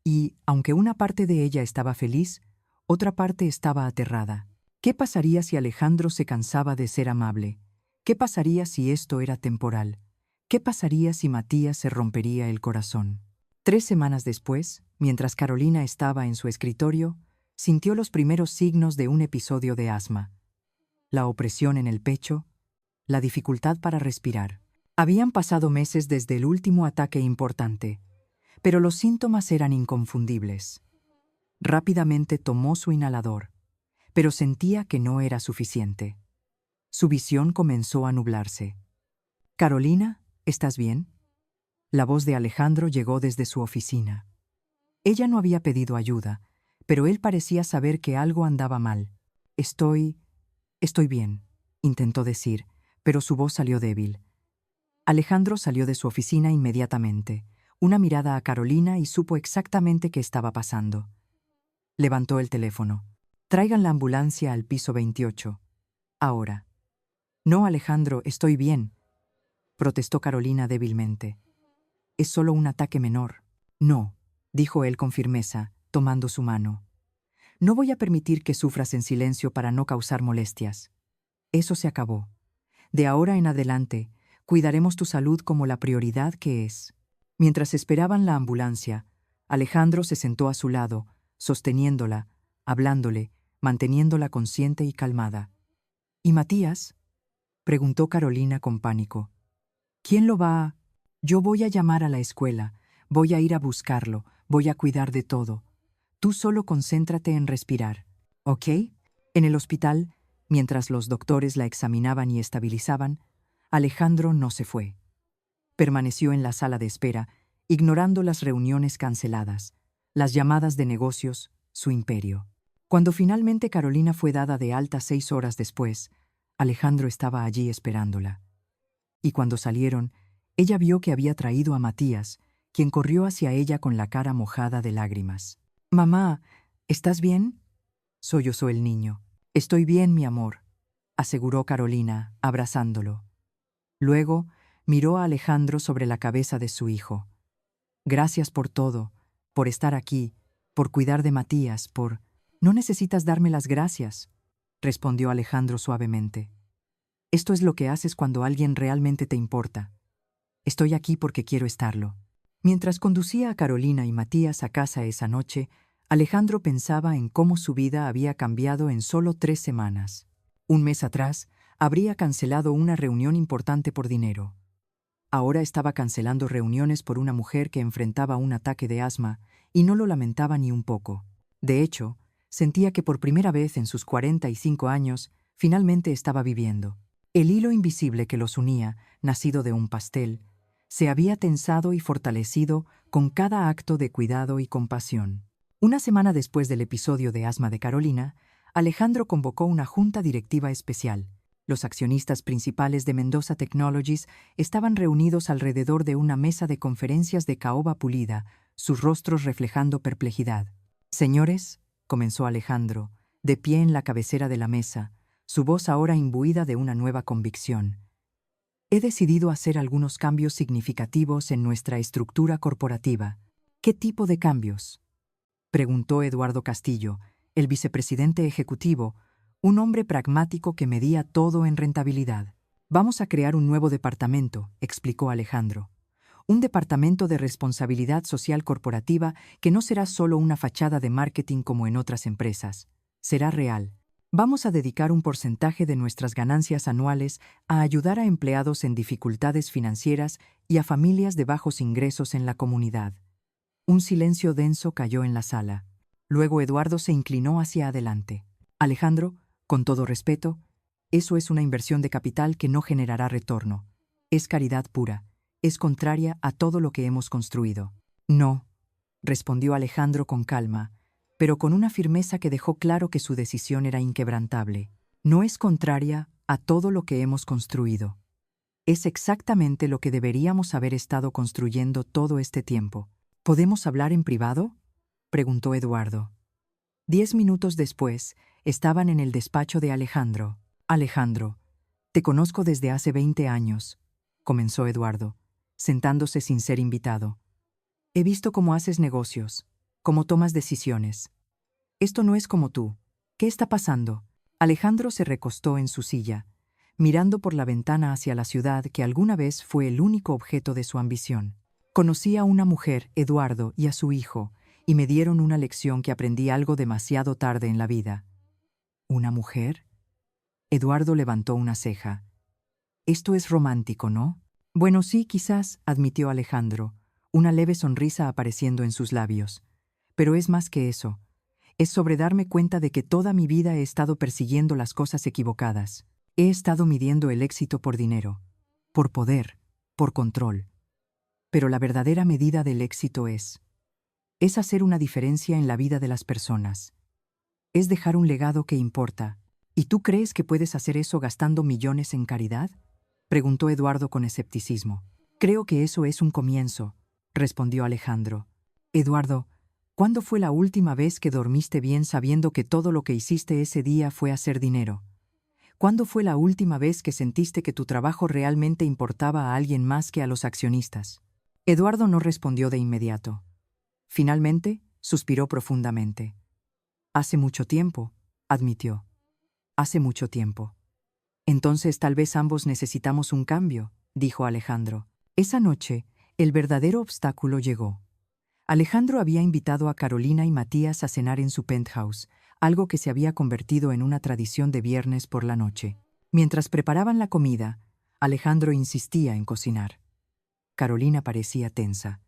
y, aunque una parte de ella estaba feliz, otra parte estaba aterrada. ¿Qué pasaría si Alejandro se cansaba de ser amable? ¿Qué pasaría si esto era temporal? ¿Qué pasaría si Matías se rompería el corazón? 3 semanas después, mientras Carolina estaba en su escritorio, sintió los primeros signos de un episodio de asma. La opresión en el pecho, la dificultad para respirar. Habían pasado meses desde el último ataque importante, pero los síntomas eran inconfundibles. Rápidamente tomó su inhalador, pero sentía que no era suficiente. Su visión comenzó a nublarse. «Carolina, ¿estás bien?». La voz de Alejandro llegó desde su oficina. Ella no había pedido ayuda, pero él parecía saber que algo andaba mal. Estoy bien», intentó decir, pero su voz salió débil. Alejandro salió de su oficina inmediatamente, una mirada a Carolina y supo exactamente qué estaba pasando. Levantó el teléfono. «Traigan la ambulancia al piso 28. Ahora». «No, Alejandro, estoy bien», protestó Carolina débilmente. «Es solo un ataque menor». «No», dijo él con firmeza, tomando su mano. «No voy a permitir que sufras en silencio para no causar molestias. Eso se acabó. De ahora en adelante, cuidaremos tu salud como la prioridad que es». Mientras esperaban la ambulancia, Alejandro se sentó a su lado, sosteniéndola, hablándole, manteniéndola consciente y calmada. «¿Y Matías?», preguntó Carolina con pánico. «¿Quién lo va a...?» «Yo voy a llamar a la escuela, voy a ir a buscarlo, voy a cuidar de todo. Tú solo concéntrate en respirar, ¿ok?». En el hospital, mientras los doctores la examinaban y estabilizaban, Alejandro no se fue. Permaneció en la sala de espera, ignorando las reuniones canceladas, las llamadas de negocios, su imperio. Cuando finalmente Carolina fue dada de alta 6 horas después, Alejandro estaba allí esperándola. Y cuando salieron, ella vio que había traído a Matías, quien corrió hacia ella con la cara mojada de lágrimas. «Mamá, ¿estás bien?», sollozó el niño. «Estoy bien, mi amor», aseguró Carolina, abrazándolo. Luego miró a Alejandro sobre la cabeza de su hijo. «Gracias por todo, por estar aquí, por cuidar de Matías, por... No necesitas darme las gracias», respondió Alejandro suavemente. «Esto es lo que haces cuando alguien realmente te importa. Estoy aquí porque quiero estarlo». Mientras conducía a Carolina y Matías a casa esa noche, Alejandro pensaba en cómo su vida había cambiado en solo 3 semanas. Un mes atrás, habría cancelado una reunión importante por dinero. Ahora estaba cancelando reuniones por una mujer que enfrentaba un ataque de asma y no lo lamentaba ni un poco. De hecho, sentía que por primera vez en sus 45 años, finalmente estaba viviendo. El hilo invisible que los unía, nacido de un pastel, se había tensado y fortalecido con cada acto de cuidado y compasión. Una semana después del episodio de asma de Carolina, Alejandro convocó una junta directiva especial. Los accionistas principales de Mendoza Technologies estaban reunidos alrededor de una mesa de conferencias de caoba pulida, sus rostros reflejando perplejidad. «Señores», comenzó Alejandro, de pie en la cabecera de la mesa, su voz ahora imbuida de una nueva convicción. «He decidido hacer algunos cambios significativos en nuestra estructura corporativa». «¿Qué tipo de cambios?», preguntó Eduardo Castillo, el vicepresidente ejecutivo, un hombre pragmático que medía todo en rentabilidad. «Vamos a crear un nuevo departamento», explicó Alejandro. «Un departamento de responsabilidad social corporativa que no será solo una fachada de marketing como en otras empresas. Será real. Vamos a dedicar un porcentaje de nuestras ganancias anuales a ayudar a empleados en dificultades financieras y a familias de bajos ingresos en la comunidad». Un silencio denso cayó en la sala. Luego Eduardo se inclinó hacia adelante. «Alejandro, con todo respeto, eso es una inversión de capital que no generará retorno. Es caridad pura. Es contraria a todo lo que hemos construido». «No», respondió Alejandro con calma, pero con una firmeza que dejó claro que su decisión era inquebrantable. «No es contraria a todo lo que hemos construido. Es exactamente lo que deberíamos haber estado construyendo todo este tiempo». «¿Podemos hablar en privado?», preguntó Eduardo. 10 minutos después, estaban en el despacho de Alejandro. «Alejandro, te conozco desde hace 20 años», comenzó Eduardo, sentándose sin ser invitado. «He visto cómo haces negocios, cómo tomas decisiones. Esto no es como tú. ¿Qué está pasando?». Alejandro se recostó en su silla, mirando por la ventana hacia la ciudad que alguna vez fue el único objeto de su ambición. «Conocí a una mujer, Eduardo, y a su hijo, y me dieron una lección que aprendí algo demasiado tarde en la vida». «¿Una mujer?». Eduardo levantó una ceja. «Esto es romántico, ¿no?». «Bueno, sí, quizás», admitió Alejandro, una leve sonrisa apareciendo en sus labios. «Pero es más que eso. Es sobre darme cuenta de que toda mi vida he estado persiguiendo las cosas equivocadas. He estado midiendo el éxito por dinero, por poder, por control. Pero la verdadera medida del éxito es hacer una diferencia en la vida de las personas. Es dejar un legado que importa. ¿Y tú crees que puedes hacer eso gastando millones en caridad?», preguntó Eduardo con escepticismo. «Creo que eso es un comienzo», respondió Alejandro. «Eduardo, ¿cuándo fue la última vez que dormiste bien sabiendo que todo lo que hiciste ese día fue hacer dinero? ¿Cuándo fue la última vez que sentiste que tu trabajo realmente importaba a alguien más que a los accionistas?». Eduardo no respondió de inmediato. Finalmente, suspiró profundamente. «Hace mucho tiempo», admitió. «Hace mucho tiempo». «Entonces tal vez ambos necesitamos un cambio», dijo Alejandro. Esa noche, el verdadero obstáculo llegó. Alejandro había invitado a Carolina y Matías a cenar en su penthouse, algo que se había convertido en una tradición de viernes por la noche. Mientras preparaban la comida, Alejandro insistía en cocinar. Carolina parecía tensa.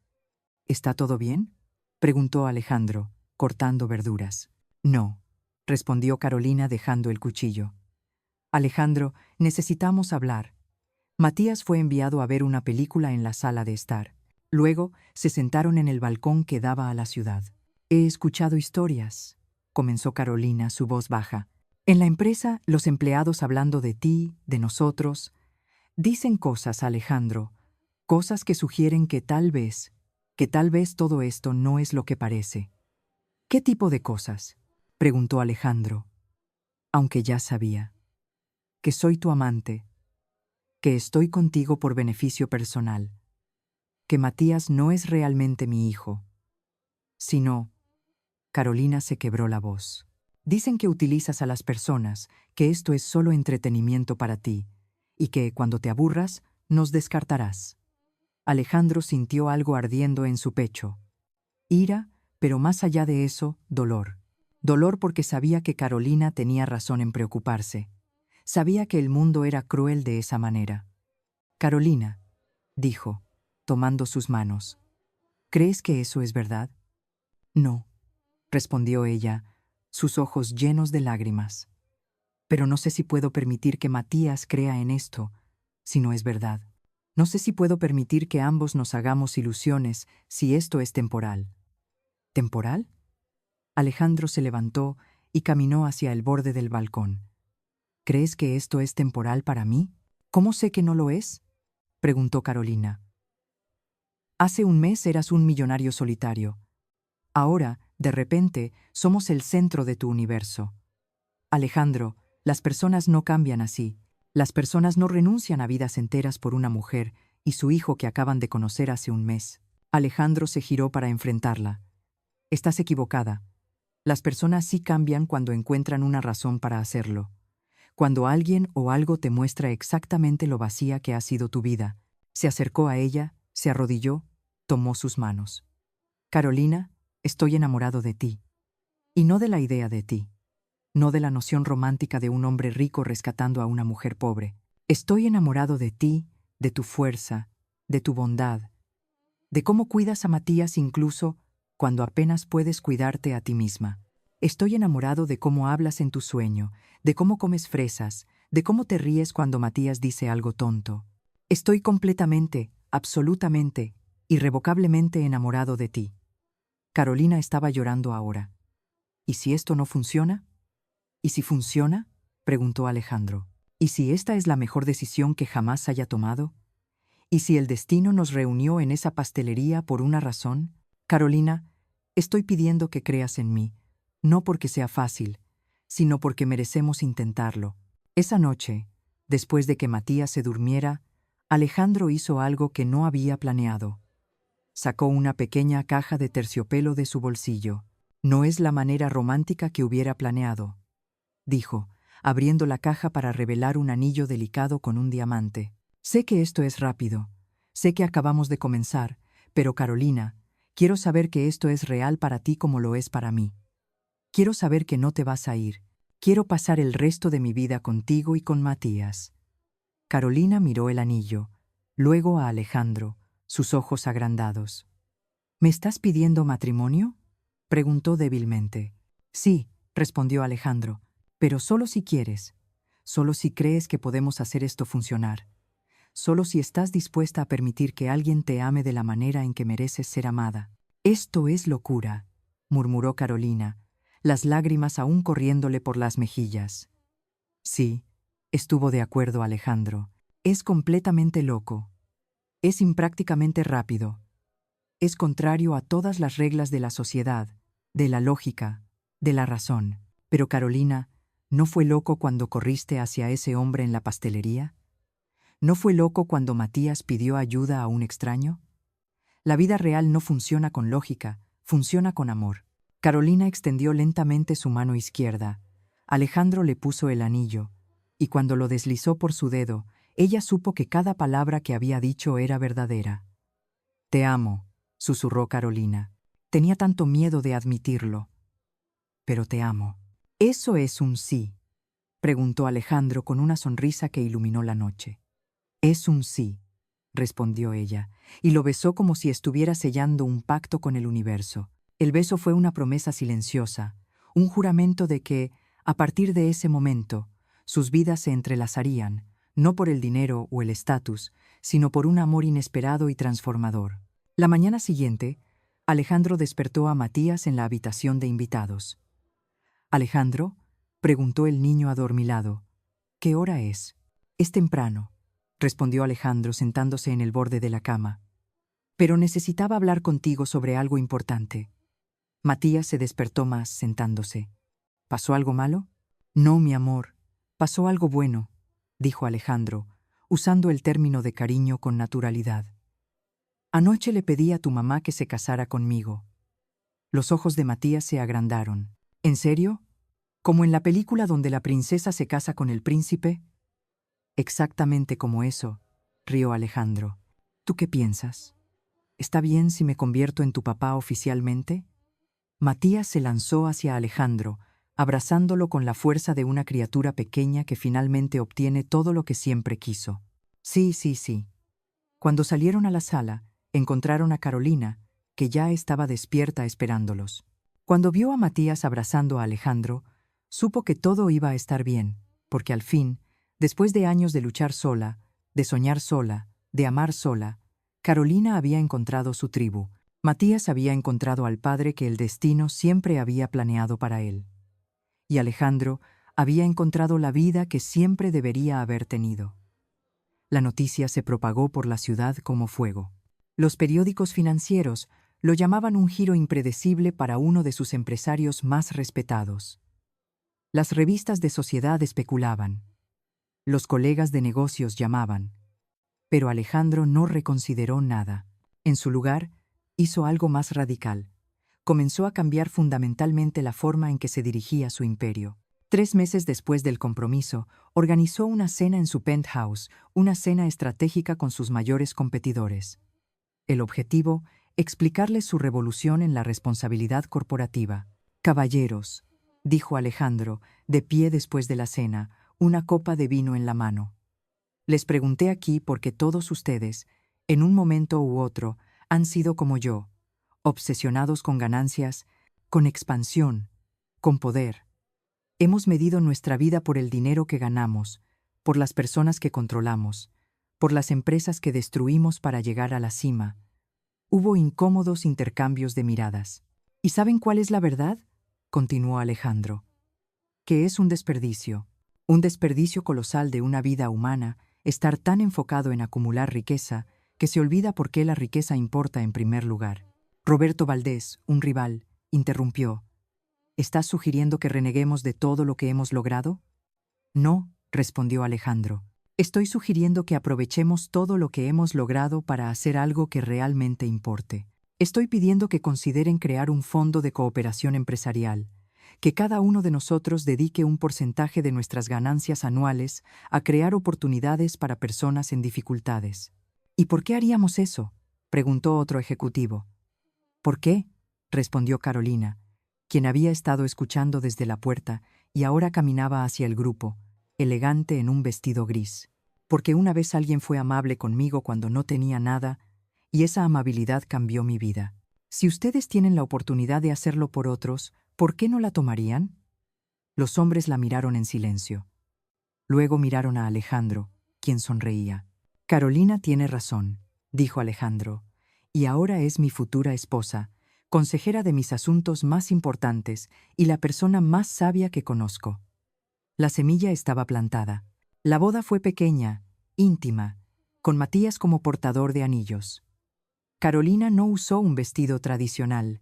«¿Está todo bien?», preguntó Alejandro, cortando verduras. «No», respondió Carolina dejando el cuchillo. «Alejandro, necesitamos hablar». Matías fue enviado a ver una película en la sala de estar. Luego se sentaron en el balcón que daba a la ciudad. «He escuchado historias», comenzó Carolina, su voz baja. En la empresa, los empleados hablando de ti, de nosotros, dicen cosas, Alejandro, cosas que sugieren que tal vez todo esto no es lo que parece. ¿Qué tipo de cosas? Preguntó Alejandro, aunque ya sabía. Que soy tu amante, que estoy contigo por beneficio personal, que Matías no es realmente mi hijo, sino... Carolina se quebró la voz. Dicen que utilizas a las personas, que esto es solo entretenimiento para ti, y que, cuando te aburras, nos descartarás. Alejandro sintió algo ardiendo en su pecho. Ira, pero más allá de eso, dolor. Dolor porque sabía que Carolina tenía razón en preocuparse. Sabía que el mundo era cruel de esa manera. Carolina, dijo, tomando sus manos, ¿crees que eso es verdad? No, respondió ella, sus ojos llenos de lágrimas. Pero no sé si puedo permitir que Matías crea en esto, si no es verdad. No sé si puedo permitir que ambos nos hagamos ilusiones si esto es temporal. ¿Temporal? Alejandro se levantó y caminó hacia el borde del balcón. ¿Crees que esto es temporal para mí? ¿Cómo sé que no lo es? Preguntó Carolina. Hace un mes eras un millonario solitario. Ahora, de repente, somos el centro de tu universo. Alejandro, las personas no cambian así. Las personas no renuncian a vidas enteras por una mujer y su hijo que acaban de conocer hace un mes. Alejandro se giró para enfrentarla. Estás equivocada. Las personas sí cambian cuando encuentran una razón para hacerlo. Cuando alguien o algo te muestra exactamente lo vacía que ha sido tu vida. Se acercó a ella, se arrodilló, tomó sus manos. Carolina, estoy enamorado de ti. Y no de la idea de ti. No de la noción romántica de un hombre rico rescatando a una mujer pobre. Estoy enamorado de ti, de tu fuerza, de tu bondad, de cómo cuidas a Matías incluso cuando apenas puedes cuidarte a ti misma. Estoy enamorado de cómo hablas en tu sueño, de cómo comes fresas, de cómo te ríes cuando Matías dice algo tonto. Estoy completamente, absolutamente, irrevocablemente enamorado de ti. Carolina estaba llorando ahora. ¿Y si esto no funciona? ¿Y si funciona? Preguntó Alejandro. ¿Y si esta es la mejor decisión que jamás haya tomado? ¿Y si el destino nos reunió en esa pastelería por una razón? Carolina, estoy pidiendo que creas en mí, no porque sea fácil, sino porque merecemos intentarlo. Esa noche, después de que Matías se durmiera, Alejandro hizo algo que no había planeado. Sacó una pequeña caja de terciopelo de su bolsillo. No es la manera romántica que hubiera planeado, dijo, abriendo la caja para revelar un anillo delicado con un diamante. Sé que esto es rápido. Sé que acabamos de comenzar, pero Carolina, quiero saber que esto es real para ti como lo es para mí. Quiero saber que no te vas a ir. Quiero pasar el resto de mi vida contigo y con Matías. Carolina miró el anillo, luego a Alejandro, sus ojos agrandados. ¿Me estás pidiendo matrimonio? Preguntó débilmente. Sí, respondió Alejandro, pero solo si quieres, solo si crees que podemos hacer esto funcionar, solo si estás dispuesta a permitir que alguien te ame de la manera en que mereces ser amada. Esto es locura, murmuró Carolina, las lágrimas aún corriéndole por las mejillas. Sí, estuvo de acuerdo Alejandro. Es completamente loco. Es imprácticamente rápido. Es contrario a todas las reglas de la sociedad, de la lógica, de la razón. Pero Carolina, ¿no fue loco cuando corriste hacia ese hombre en la pastelería? ¿No fue loco cuando Matías pidió ayuda a un extraño? La vida real no funciona con lógica, funciona con amor. Carolina extendió lentamente su mano izquierda. Alejandro le puso el anillo, y cuando lo deslizó por su dedo, ella supo que cada palabra que había dicho era verdadera. «Te amo», susurró Carolina. Tenía tanto miedo de admitirlo. «Pero te amo». «¿Eso es un sí?», preguntó Alejandro con una sonrisa que iluminó la noche. «Es un sí», respondió ella, y lo besó como si estuviera sellando un pacto con el universo. El beso fue una promesa silenciosa, un juramento de que, a partir de ese momento, sus vidas se entrelazarían, no por el dinero o el estatus, sino por un amor inesperado y transformador. La mañana siguiente, Alejandro despertó a Matías en la habitación de invitados. «Alejandro», preguntó el niño adormilado. ¿Qué hora es? Es temprano, respondió Alejandro sentándose en el borde de la cama. Pero necesitaba hablar contigo sobre algo importante. Matías se despertó más sentándose. ¿Pasó algo malo? No, mi amor, pasó algo bueno, dijo Alejandro, usando el término de cariño con naturalidad. Anoche le pedí a tu mamá que se casara conmigo. Los ojos de Matías se agrandaron. ¿En serio? ¿Como en la película donde la princesa se casa con el príncipe? Exactamente como eso, rió Alejandro. ¿Tú qué piensas? ¿Está bien si me convierto en tu papá oficialmente? Matías se lanzó hacia Alejandro, abrazándolo con la fuerza de una criatura pequeña que finalmente obtiene todo lo que siempre quiso. Sí, sí, sí. Cuando salieron a la sala, encontraron a Carolina, que ya estaba despierta esperándolos. Cuando vio a Matías abrazando a Alejandro, supo que todo iba a estar bien, porque al fin, después de años de luchar sola, de soñar sola, de amar sola, Carolina había encontrado su tribu. Matías había encontrado al padre que el destino siempre había planeado para él. Y Alejandro había encontrado la vida que siempre debería haber tenido. La noticia se propagó por la ciudad como fuego. Los periódicos financieros lo llamaban un giro impredecible para uno de sus empresarios más respetados. Las revistas de sociedad especulaban. Los colegas de negocios llamaban. Pero Alejandro no reconsideró nada. En su lugar, hizo algo más radical. Comenzó a cambiar fundamentalmente la forma en que se dirigía su imperio. 3 meses después del compromiso, organizó una cena en su penthouse, una cena estratégica con sus mayores competidores. El objetivo, explicarles su revolución en la responsabilidad corporativa. Caballeros, dijo Alejandro, de pie después de la cena, una copa de vino en la mano. Les pregunté aquí porque todos ustedes, en un momento u otro, han sido como yo, obsesionados con ganancias, con expansión, con poder. Hemos medido nuestra vida por el dinero que ganamos, por las personas que controlamos, por las empresas que destruimos para llegar a la cima. Hubo incómodos intercambios de miradas. ¿Y saben cuál es la verdad?, continuó Alejandro. Que es un desperdicio colosal de una vida humana, estar tan enfocado en acumular riqueza que se olvida por qué la riqueza importa en primer lugar. Roberto Valdés, un rival, interrumpió. ¿Estás sugiriendo que reneguemos de todo lo que hemos logrado? No, respondió Alejandro. Estoy sugiriendo que aprovechemos todo lo que hemos logrado para hacer algo que realmente importe. Estoy pidiendo que consideren crear un fondo de cooperación empresarial, que cada uno de nosotros dedique un porcentaje de nuestras ganancias anuales a crear oportunidades para personas en dificultades. ¿Y por qué haríamos eso?, preguntó otro ejecutivo. ¿Por qué?, respondió Carolina, quien había estado escuchando desde la puerta y ahora caminaba hacia el grupo, elegante en un vestido gris. Porque una vez alguien fue amable conmigo cuando no tenía nada, y esa amabilidad cambió mi vida. Si ustedes tienen la oportunidad de hacerlo por otros, ¿por qué no la tomarían? Los hombres la miraron en silencio. Luego miraron a Alejandro, quien sonreía. Carolina tiene razón, dijo Alejandro, y ahora es mi futura esposa, consejera de mis asuntos más importantes y la persona más sabia que conozco. La semilla estaba plantada. La boda fue pequeña, íntima, con Matías como portador de anillos. Carolina no usó un vestido tradicional.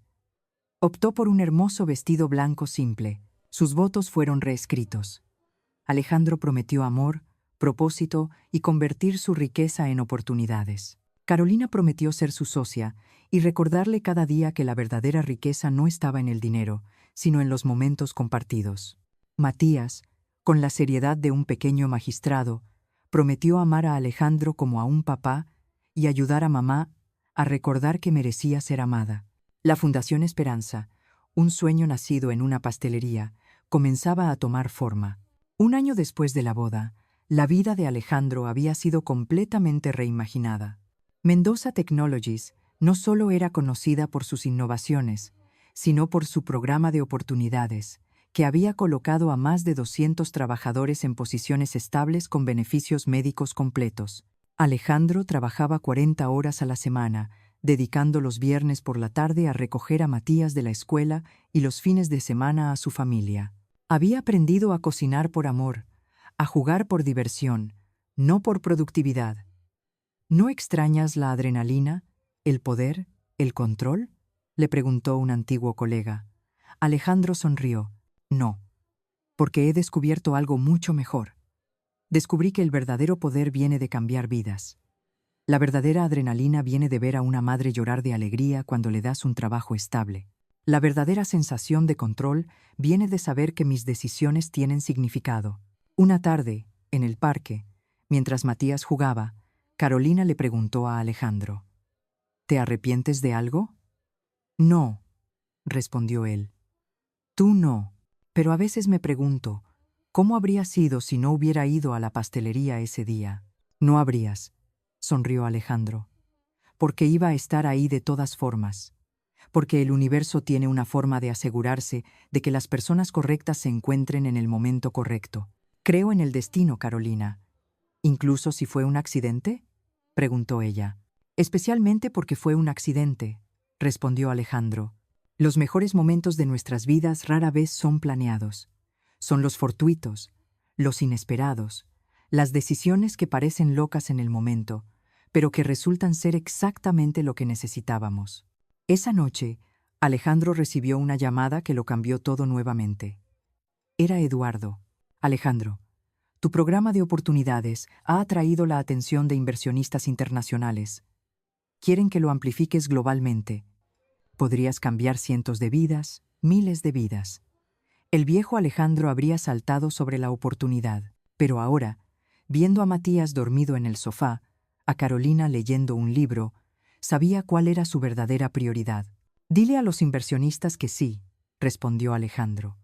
Optó por un hermoso vestido blanco simple. Sus votos fueron reescritos. Alejandro prometió amor, propósito y convertir su riqueza en oportunidades. Carolina prometió ser su socia y recordarle cada día que la verdadera riqueza no estaba en el dinero, sino en los momentos compartidos. Matías, con la seriedad de un pequeño magistrado, prometió amar a Alejandro como a un papá y ayudar a mamá a recordar que merecía ser amada. La Fundación Esperanza, un sueño nacido en una pastelería, comenzaba a tomar forma. Un año después de la boda, la vida de Alejandro había sido completamente reimaginada. Mendoza Technologies no solo era conocida por sus innovaciones, sino por su programa de oportunidades, que había colocado a más de 200 trabajadores en posiciones estables con beneficios médicos completos. Alejandro trabajaba 40 horas a la semana, dedicando los viernes por la tarde a recoger a Matías de la escuela y los fines de semana a su familia. Había aprendido a cocinar por amor, a jugar por diversión, no por productividad. ¿No extrañas la adrenalina, el poder, el control?, le preguntó un antiguo colega. Alejandro sonrió. No, porque he descubierto algo mucho mejor. Descubrí que el verdadero poder viene de cambiar vidas. La verdadera adrenalina viene de ver a una madre llorar de alegría cuando le das un trabajo estable. La verdadera sensación de control viene de saber que mis decisiones tienen significado. Una tarde, en el parque, mientras Matías jugaba, Carolina le preguntó a Alejandro: ¿Te arrepientes de algo? No, respondió él. Tú no, pero a veces me pregunto, ¿cómo habría sido si no hubiera ido a la pastelería ese día? No habrías, sonrió Alejandro, porque iba a estar ahí de todas formas, porque el universo tiene una forma de asegurarse de que las personas correctas se encuentren en el momento correcto. Creo en el destino, Carolina. ¿Incluso si fue un accidente?, preguntó ella. Especialmente porque fue un accidente, respondió Alejandro. Los mejores momentos de nuestras vidas rara vez son planeados. Son los fortuitos, los inesperados, las decisiones que parecen locas en el momento, pero que resultan ser exactamente lo que necesitábamos. Esa noche, Alejandro recibió una llamada que lo cambió todo nuevamente. Era Eduardo. Alejandro, tu programa de oportunidades ha atraído la atención de inversionistas internacionales. Quieren que lo amplifiques globalmente. Podrías cambiar cientos de vidas, miles de vidas. El viejo Alejandro habría saltado sobre la oportunidad, pero ahora, viendo a Matías dormido en el sofá, a Carolina leyendo un libro, sabía cuál era su verdadera prioridad. Dile a los inversionistas que sí, respondió Alejandro.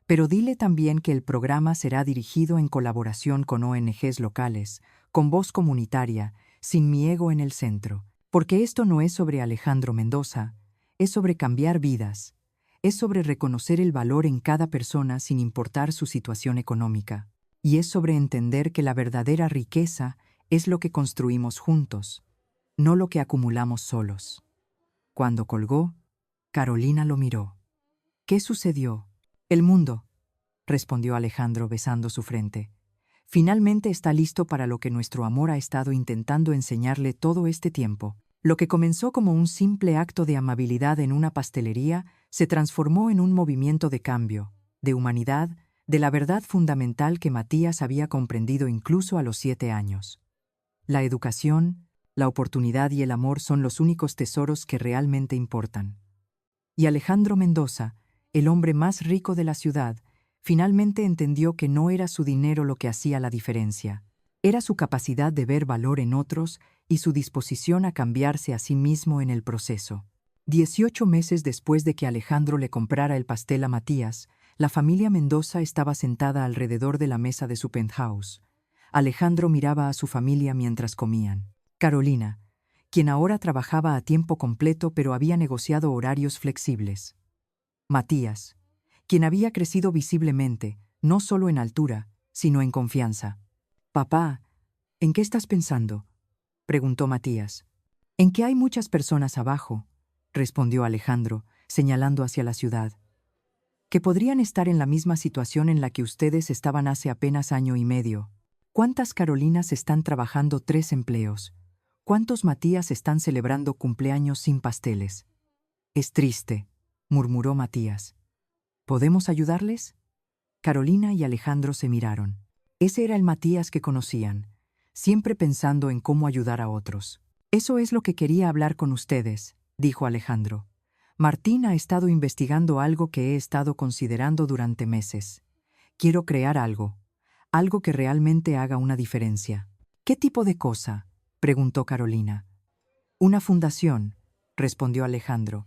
Pero dile también que el programa será dirigido en colaboración con ONGs locales, con voz comunitaria, sin mi ego en el centro. Porque esto no es sobre Alejandro Mendoza, es sobre cambiar vidas, es sobre reconocer el valor en cada persona sin importar su situación económica, y es sobre entender que la verdadera riqueza es lo que construimos juntos, no lo que acumulamos solos. Cuando colgó, Carolina lo miró. ¿Qué sucedió? El mundo, respondió Alejandro besando su frente. Finalmente está listo para lo que nuestro amor ha estado intentando enseñarle todo este tiempo. Lo que comenzó como un simple acto de amabilidad en una pastelería se transformó en un movimiento de cambio, de humanidad, de la verdad fundamental que Matías había comprendido incluso a los 7 años. La educación, la oportunidad y el amor son los únicos tesoros que realmente importan. Y Alejandro Mendoza, el hombre más rico de la ciudad, finalmente entendió que no era su dinero lo que hacía la diferencia. Era su capacidad de ver valor en otros y su disposición a cambiarse a sí mismo en el proceso. 18 meses después de que Alejandro le comprara el pastel a Matías, la familia Mendoza estaba sentada alrededor de la mesa de su penthouse. Alejandro miraba a su familia mientras comían. Carolina, quien ahora trabajaba a tiempo completo pero había negociado horarios flexibles. Matías, quien había crecido visiblemente, no solo en altura, sino en confianza. «Papá, ¿en qué estás pensando?», preguntó Matías. «En que hay muchas personas abajo», respondió Alejandro, señalando hacia la ciudad, «que podrían estar en la misma situación en la que ustedes estaban hace apenas año y medio. ¿Cuántas Carolinas están trabajando 3 empleos? ¿Cuántos Matías están celebrando cumpleaños sin pasteles?» «Es triste», murmuró Matías. «¿Podemos ayudarles?». Carolina y Alejandro se miraron. Ese era el Matías que conocían, siempre pensando en cómo ayudar a otros. «Eso es lo que quería hablar con ustedes», dijo Alejandro. «Martín ha estado investigando algo que he estado considerando durante meses. Quiero crear algo que realmente haga una diferencia». «¿Qué tipo de cosa?», preguntó Carolina. «Una fundación», respondió Alejandro,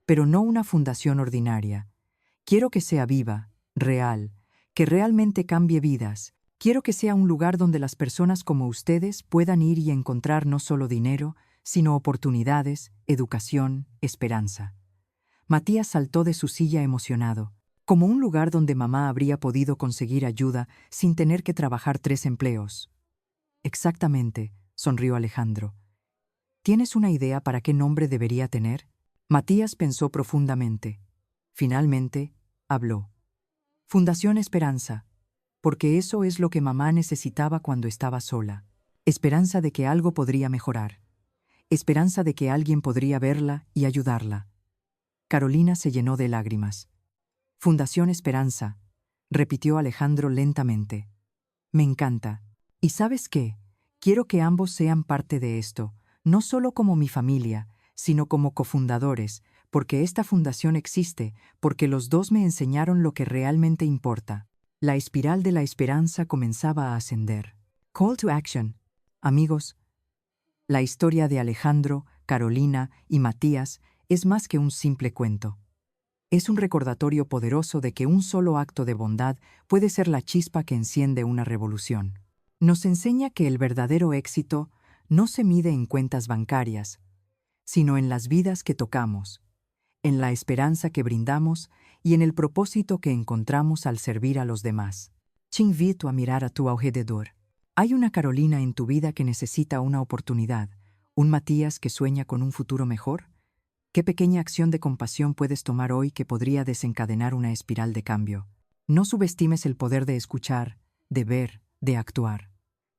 «pero no una fundación ordinaria. Quiero que sea viva, real, que realmente cambie vidas. Quiero que sea un lugar donde las personas como ustedes puedan ir y encontrar no solo dinero, sino oportunidades, educación, esperanza». Matías saltó de su silla emocionado, como un lugar donde mamá habría podido conseguir ayuda sin tener que trabajar 3 empleos. «Exactamente», sonrió Alejandro. «¿Tienes una idea para qué nombre debería tener?». Matías pensó profundamente. Finalmente, habló. Fundación Esperanza, porque eso es lo que mamá necesitaba cuando estaba sola. Esperanza de que algo podría mejorar. Esperanza de que alguien podría verla y ayudarla. Carolina se llenó de lágrimas. Fundación Esperanza, repitió Alejandro lentamente. Me encanta. ¿Y sabes qué? Quiero que ambos sean parte de esto, no solo como mi familia, sino como cofundadores, porque esta fundación existe, porque los dos me enseñaron lo que realmente importa. La espiral de la esperanza comenzaba a ascender. Call to action. Amigos, la historia de Alejandro, Carolina y Matías es más que un simple cuento. Es un recordatorio poderoso de que un solo acto de bondad puede ser la chispa que enciende una revolución. Nos enseña que el verdadero éxito no se mide en cuentas bancarias, sino en las vidas que tocamos, en la esperanza que brindamos y en el propósito que encontramos al servir a los demás. Te invito a mirar a tu alrededor. Hay una Carolina en tu vida que necesita una oportunidad, un Matías que sueña con un futuro mejor. ¿Qué pequeña acción de compasión puedes tomar hoy que podría desencadenar una espiral de cambio? No subestimes el poder de escuchar, de ver, de actuar.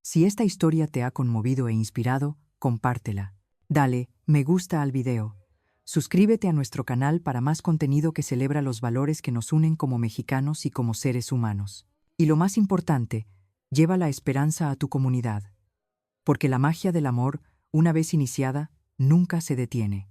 Si esta historia te ha conmovido e inspirado, compártela. Dale me gusta al video. Suscríbete a nuestro canal para más contenido que celebra los valores que nos unen como mexicanos y como seres humanos. Y lo más importante, lleva la esperanza a tu comunidad. Porque la magia del amor, una vez iniciada, nunca se detiene.